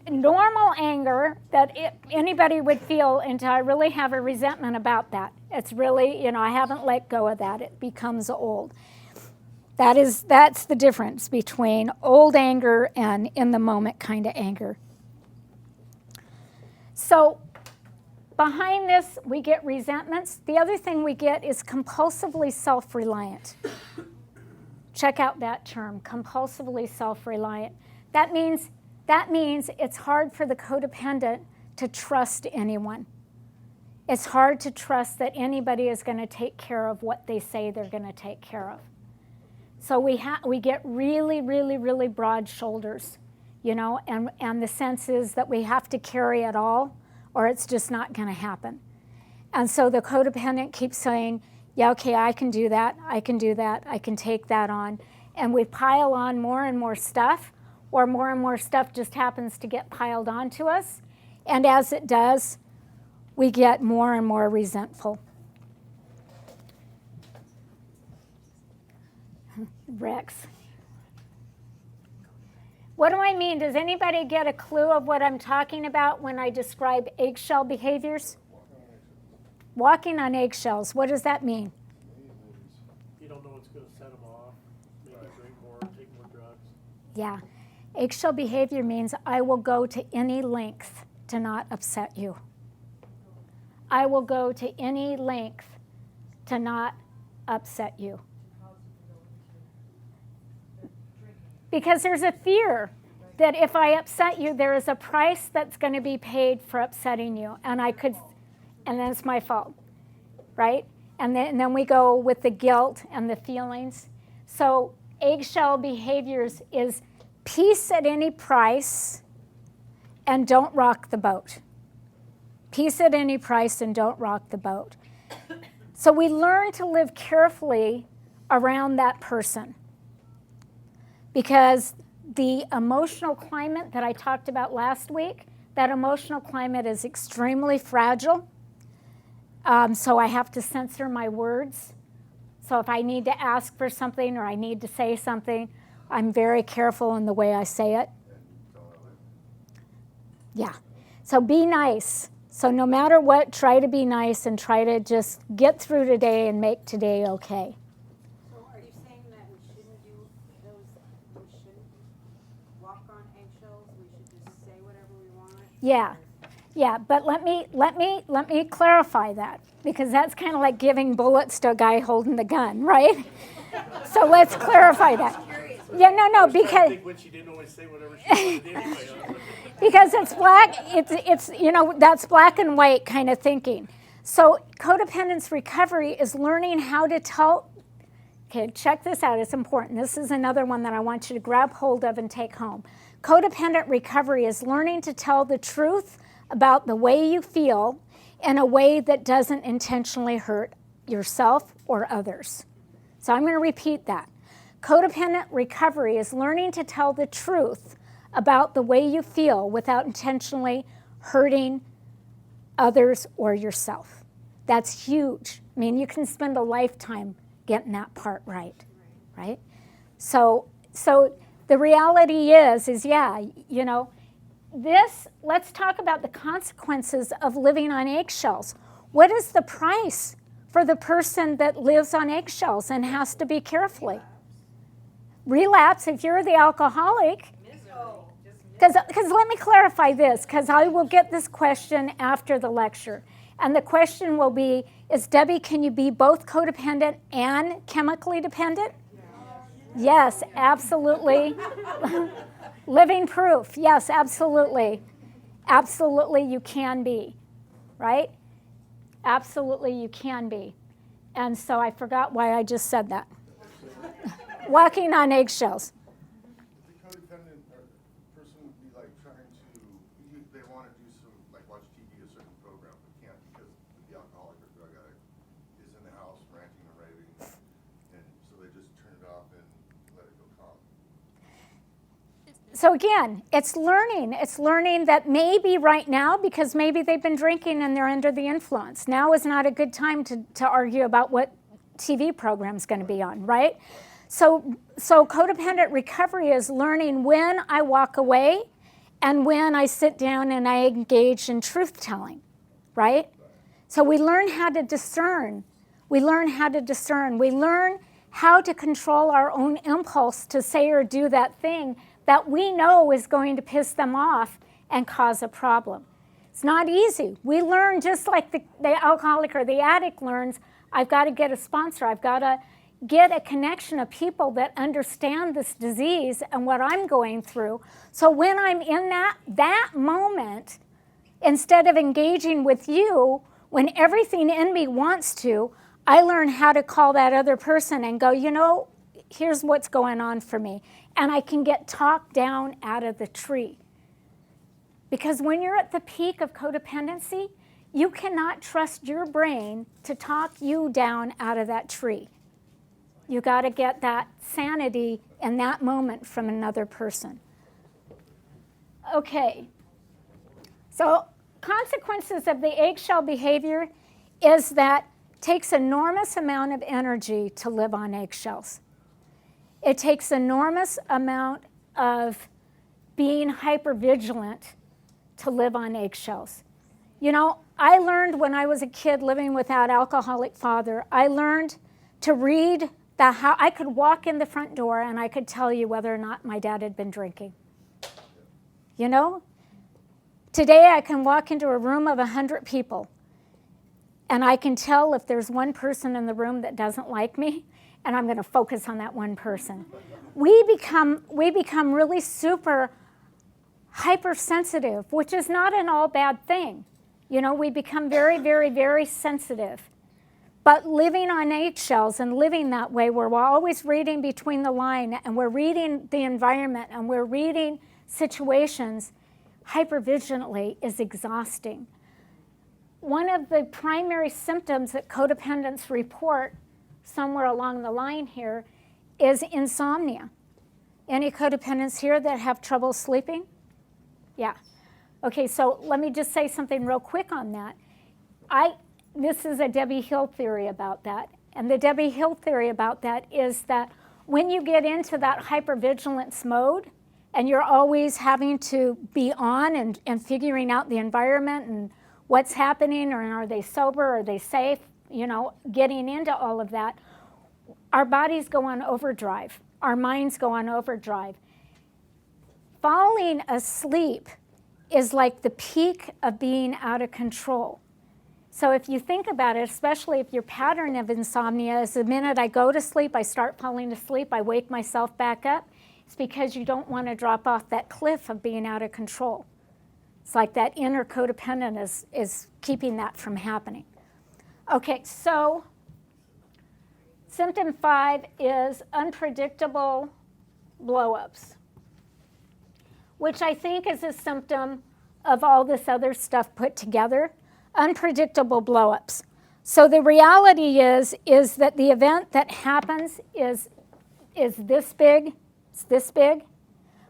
normal anger that anybody would feel into I really have a resentment about that. It's really, I haven't let go of that. It becomes old. That's the difference between old anger and in the moment kind of anger. So behind this, we get resentments. The other thing we get is compulsively self-reliant. Check out that term, compulsively self-reliant. That means it's hard for the codependent to trust anyone. It's hard to trust that anybody is going to take care of what they say they're going to take care of. So we get really, really, really broad shoulders, and the sense is that we have to carry it all or it's just not going to happen. And so the codependent keeps saying, yeah, okay, I can do that, I can take that on. And we pile on more and more stuff, or more and more stuff just happens to get piled onto us. And as it does, we get more and more resentful. Rex. What do I mean? Does anybody get a clue of what I'm talking about when I describe eggshell behaviors? Walking on eggshells. What does that mean? You don't know what's going to set them off. Maybe drink more, take more drugs. Yeah. Eggshell behavior means I will go to any length to not upset you. I will go to any length to not upset you. Because there's a fear that if I upset you, there is a price that's going to be paid for upsetting you, and then it's my fault, right? And then we go with the guilt and the feelings. So eggshell behaviors is peace at any price and don't rock the boat. Peace at any price and don't rock the boat. So we learn to live carefully around that person, because the emotional climate that I talked about last week, that emotional climate is extremely fragile. So I have to censor my words. So if I need to ask for something or I need to say something, I'm very careful in the way I say it. Yeah. So be nice. So no matter what, try to be nice and try to just get through today and make today okay. So are you saying that we shouldn't do those, we shouldn't walk on eggshells, we should just say whatever we want? Yeah, but let me clarify that, because that's kind of like giving bullets to a guy holding the gun, right? So let's clarify that. Yeah, no, because I think when she didn't always say whatever she wanted anyway. because it's black, it's that's black and white kind of thinking. So codependence recovery is learning how to tell. Okay, check this out. It's important. This is another one that I want you to grab hold of and take home. Codependent recovery is learning to tell the truth about the way you feel in a way that doesn't intentionally hurt yourself or others. So I'm going to repeat that. Codependent recovery is learning to tell the truth about the way you feel without intentionally hurting others or yourself. That's huge. I mean, you can spend a lifetime getting that part right? So the reality is yeah, let's talk about the consequences of living on eggshells. What is the price for the person that lives on eggshells and has to be carefully? Relapse, if you're the alcoholic. Because let me clarify this, because I will get this question after the lecture. And the question will be, is Debbie, can you be both codependent and chemically dependent? Yes, absolutely. Living proof. Yes, absolutely. Absolutely, you can be, right? Absolutely, you can be. And so I forgot why I just said that. Walking on eggshells. The codependent person would be like trying to, they want to do some, like watch TV, a certain program, but can't because the alcoholic or drug addict is in the house ranting and raving, and so they just turn it off and let it go calm. So again, it's learning. It's learning that maybe right now, because maybe they've been drinking and they're under the influence, now is not a good time to argue about what TV program's going to be on, right? So codependent recovery is learning when I walk away and when I sit down and I engage in truth-telling, right? So we learn how to discern. We learn how to discern. We learn how to control our own impulse to say or do that thing that we know is going to piss them off and cause a problem. It's not easy. We learn just like the alcoholic or the addict learns, I've got to get a sponsor. I've got to get a connection of people that understand this disease and what I'm going through. So when I'm in that moment, instead of engaging with you, when everything in me wants to, I learn how to call that other person and go, you know, here's what's going on for me. And I can get talked down out of the tree. Because when you're at the peak of codependency, you cannot trust your brain to talk you down out of that tree. You got to get that sanity in that moment from another person. Okay. So consequences of the eggshell behavior is that it takes enormous amount of energy to live on eggshells. It takes enormous amount of being hypervigilant to live on eggshells. You know, I learned when I was a kid living without alcoholic father, I learned to read how I could walk in the front door and I could tell you whether or not my dad had been drinking. You know? Today I can walk into a room of 100 people and I can tell if there's one person in the room that doesn't like me, and I'm going to focus on that one person. We become really super hypersensitive, which is not an all bad thing. You know, we become very, very, very sensitive. But living on eggshells and living that way, where we're always reading between the line and we're reading the environment and we're reading situations hypervigilantly is exhausting. One of the primary symptoms that codependents report somewhere along the line here is insomnia. Any codependents here that have trouble sleeping? Yeah. Okay, so let me just say something real quick on that. This is a Debbie Hill theory about that. And the Debbie Hill theory about that is that when you get into that hypervigilance mode and you're always having to be on and figuring out the environment and what's happening, or are they sober, are they safe, you know, getting into all of that, our bodies go on overdrive. Our minds go on overdrive. Falling asleep is like the peak of being out of control. So if you think about it, especially if your pattern of insomnia is the minute I go to sleep, I start falling asleep, I wake myself back up, it's because you don't want to drop off that cliff of being out of control. It's like that inner codependent is keeping that from happening. Okay, so symptom 5 is unpredictable blow-ups, which I think is a symptom of all this other stuff put together. Unpredictable blow-ups. So the reality is that the event that happens is this big, it's this big,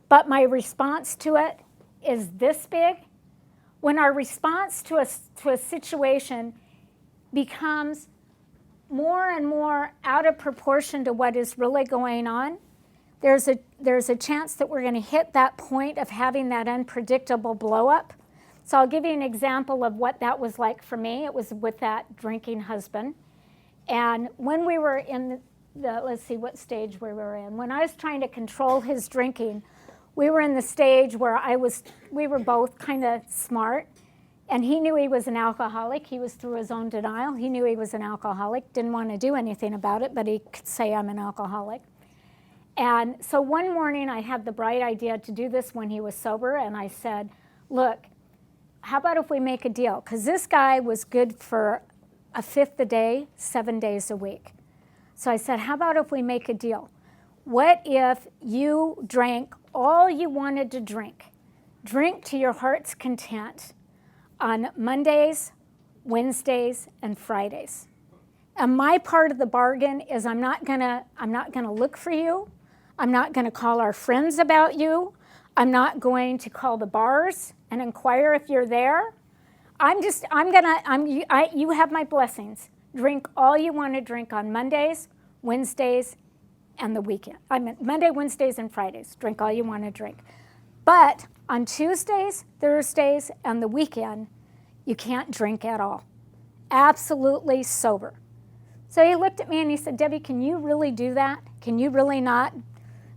but my response to it is this big. When our response to a situation becomes more and more out of proportion to what is really going on, there's a chance that we're going to hit that point of having that unpredictable blow up. So I'll give you an example of what that was like for me. It was with that drinking husband. And when we were in let's see what stage we were in. When I was trying to control his drinking, we were in the stage where we were both kind of smart. And he knew he was an alcoholic. He was through his own denial. He knew he was an alcoholic, didn't want to do anything about it, but he could say, I'm an alcoholic. And so one morning I had the bright idea to do this when he was sober, and I said, look, how about if we make a deal? Because this guy was good for a fifth a day, 7 days a week. So I said, how about if we make a deal? What if you drank all you wanted to drink? Drink to your heart's content on Mondays, Wednesdays, and Fridays. And my part of the bargain is I'm not gonna look for you. I'm not gonna call our friends about you. I'm not going to call the bars and inquire if you're there. You have my blessings. Drink all you want to drink on Mondays, Wednesdays, and the weekend. I mean, Monday, Wednesdays, and Fridays. Drink all you want to drink. But on Tuesdays, Thursdays, and the weekend, you can't drink at all. Absolutely sober. So he looked at me and he said, Debbie, can you really do that? Can you really not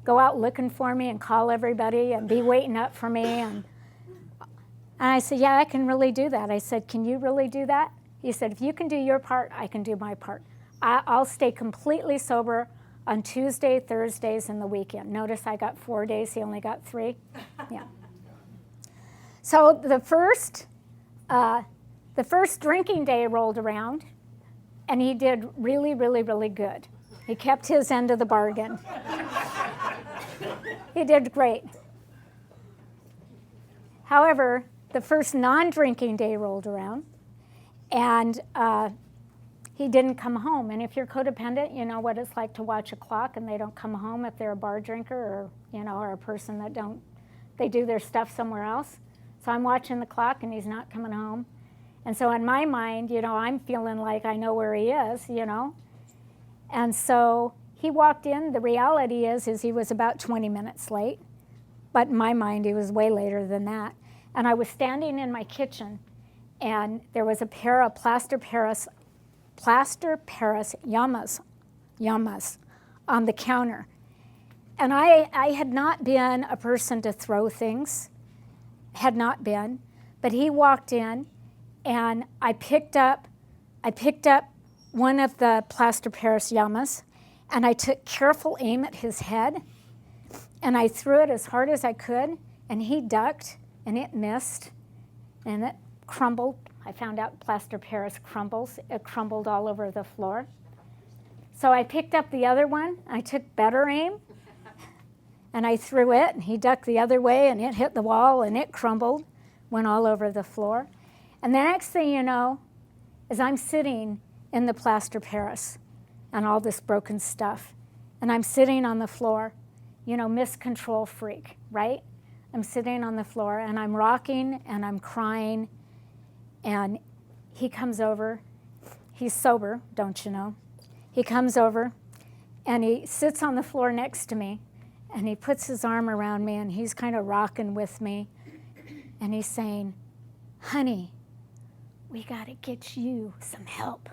go out looking for me and call everybody and be waiting up for me? And I said, yeah, I can really do that. I said, can you really do that? He said, if you can do your part, I can do my part. I'll stay completely sober on Tuesday, Thursdays, and the weekend. Notice I got 4 days. He only got 3. Yeah. So the first drinking day rolled around, and he did really, really, really good. He kept his end of the bargain. He did great. However, the first non-drinking day rolled around, and he didn't come home. And if you're codependent, you know what it's like to watch a clock and they don't come home if they're a bar drinker or, or a person that they do their stuff somewhere else. So I'm watching the clock and he's not coming home. And so in my mind, I'm feeling like I know where he is, And so he walked in. The reality is he was about 20 minutes late. But in my mind, he was way later than that. And I was standing in my kitchen, and there was a pair of plaster Paris yamas on the counter. And I had not been a person to throw things, had not been. But he walked in, and I picked up one of the plaster Paris yamas, and I took careful aim at his head, and I threw it as hard as I could, and he ducked, and it missed, and it crumbled. I found out plaster Paris crumbles. It crumbled all over the floor. So I picked up the other one. I took better aim, and I threw it, and he ducked the other way, and it hit the wall, and it crumbled, went all over the floor. And the next thing you know is I'm sitting in the plaster Paris and all this broken stuff, and I'm sitting on the floor, miscontrol freak, right? I'm sitting on the floor, and I'm rocking, and I'm crying, and he comes over. He's sober, don't you know? He comes over, and he sits on the floor next to me, and he puts his arm around me, and he's kind of rocking with me, and he's saying, honey, we got to get you some help.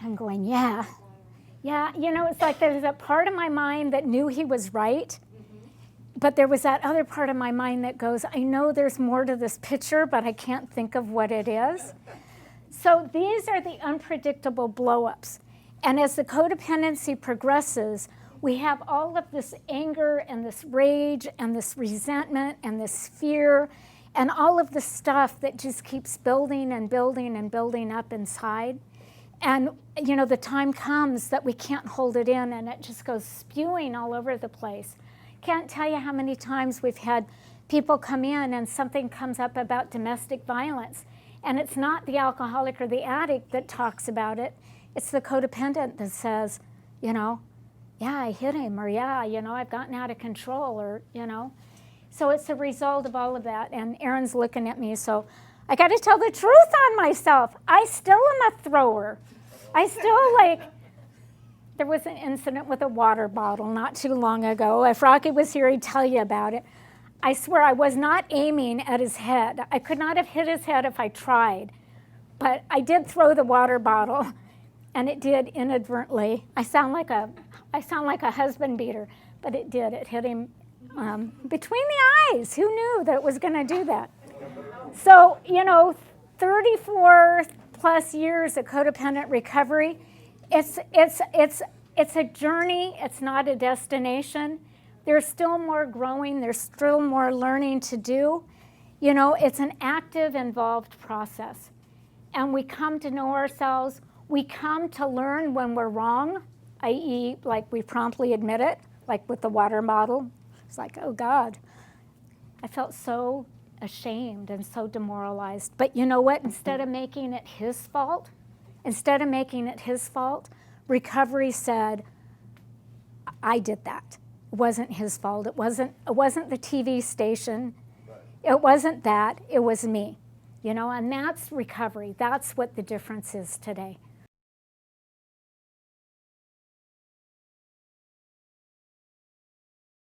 I'm going, yeah. It's like there's a part of my mind that knew he was right, but there was that other part of my mind that goes, I know there's more to this picture, but I can't think of what it is. So these are the unpredictable blow-ups. And as the codependency progresses, we have all of this anger and this rage and this resentment and this fear and all of the stuff that just keeps building and building and building up inside. And, the time comes that we can't hold it in, and it just goes spewing all over the place. Can't tell you how many times we've had people come in and something comes up about domestic violence, and it's not the alcoholic or the addict that talks about it. It's the codependent that says, yeah, I hit him, or yeah, I've gotten out of control, or, So it's a result of all of that. And Aaron's looking at me, so I got to tell the truth on myself. I still am a thrower. I still there was an incident with a water bottle not too long ago. If Rocky was here, he'd tell you about it. I swear I was not aiming at his head. I could not have hit his head if I tried. But I did throw the water bottle, and it did inadvertently. I sound like a husband beater, but it did. It hit him between the eyes. Who knew that it was going to do that? So, 34 plus years of codependent recovery, it's a journey. It's not a destination. There's still more growing. There's still more learning to do. It's an active, involved process. And we come to know ourselves. We come to learn when we're wrong, i.e., like we promptly admit it, like with the water bottle. It's like, oh God, I felt so ashamed and so demoralized. But you know what? Instead of making it his fault, recovery said, I did that. It wasn't his fault. It wasn't the TV station. It wasn't that. It was me. And that's recovery. That's what the difference is today.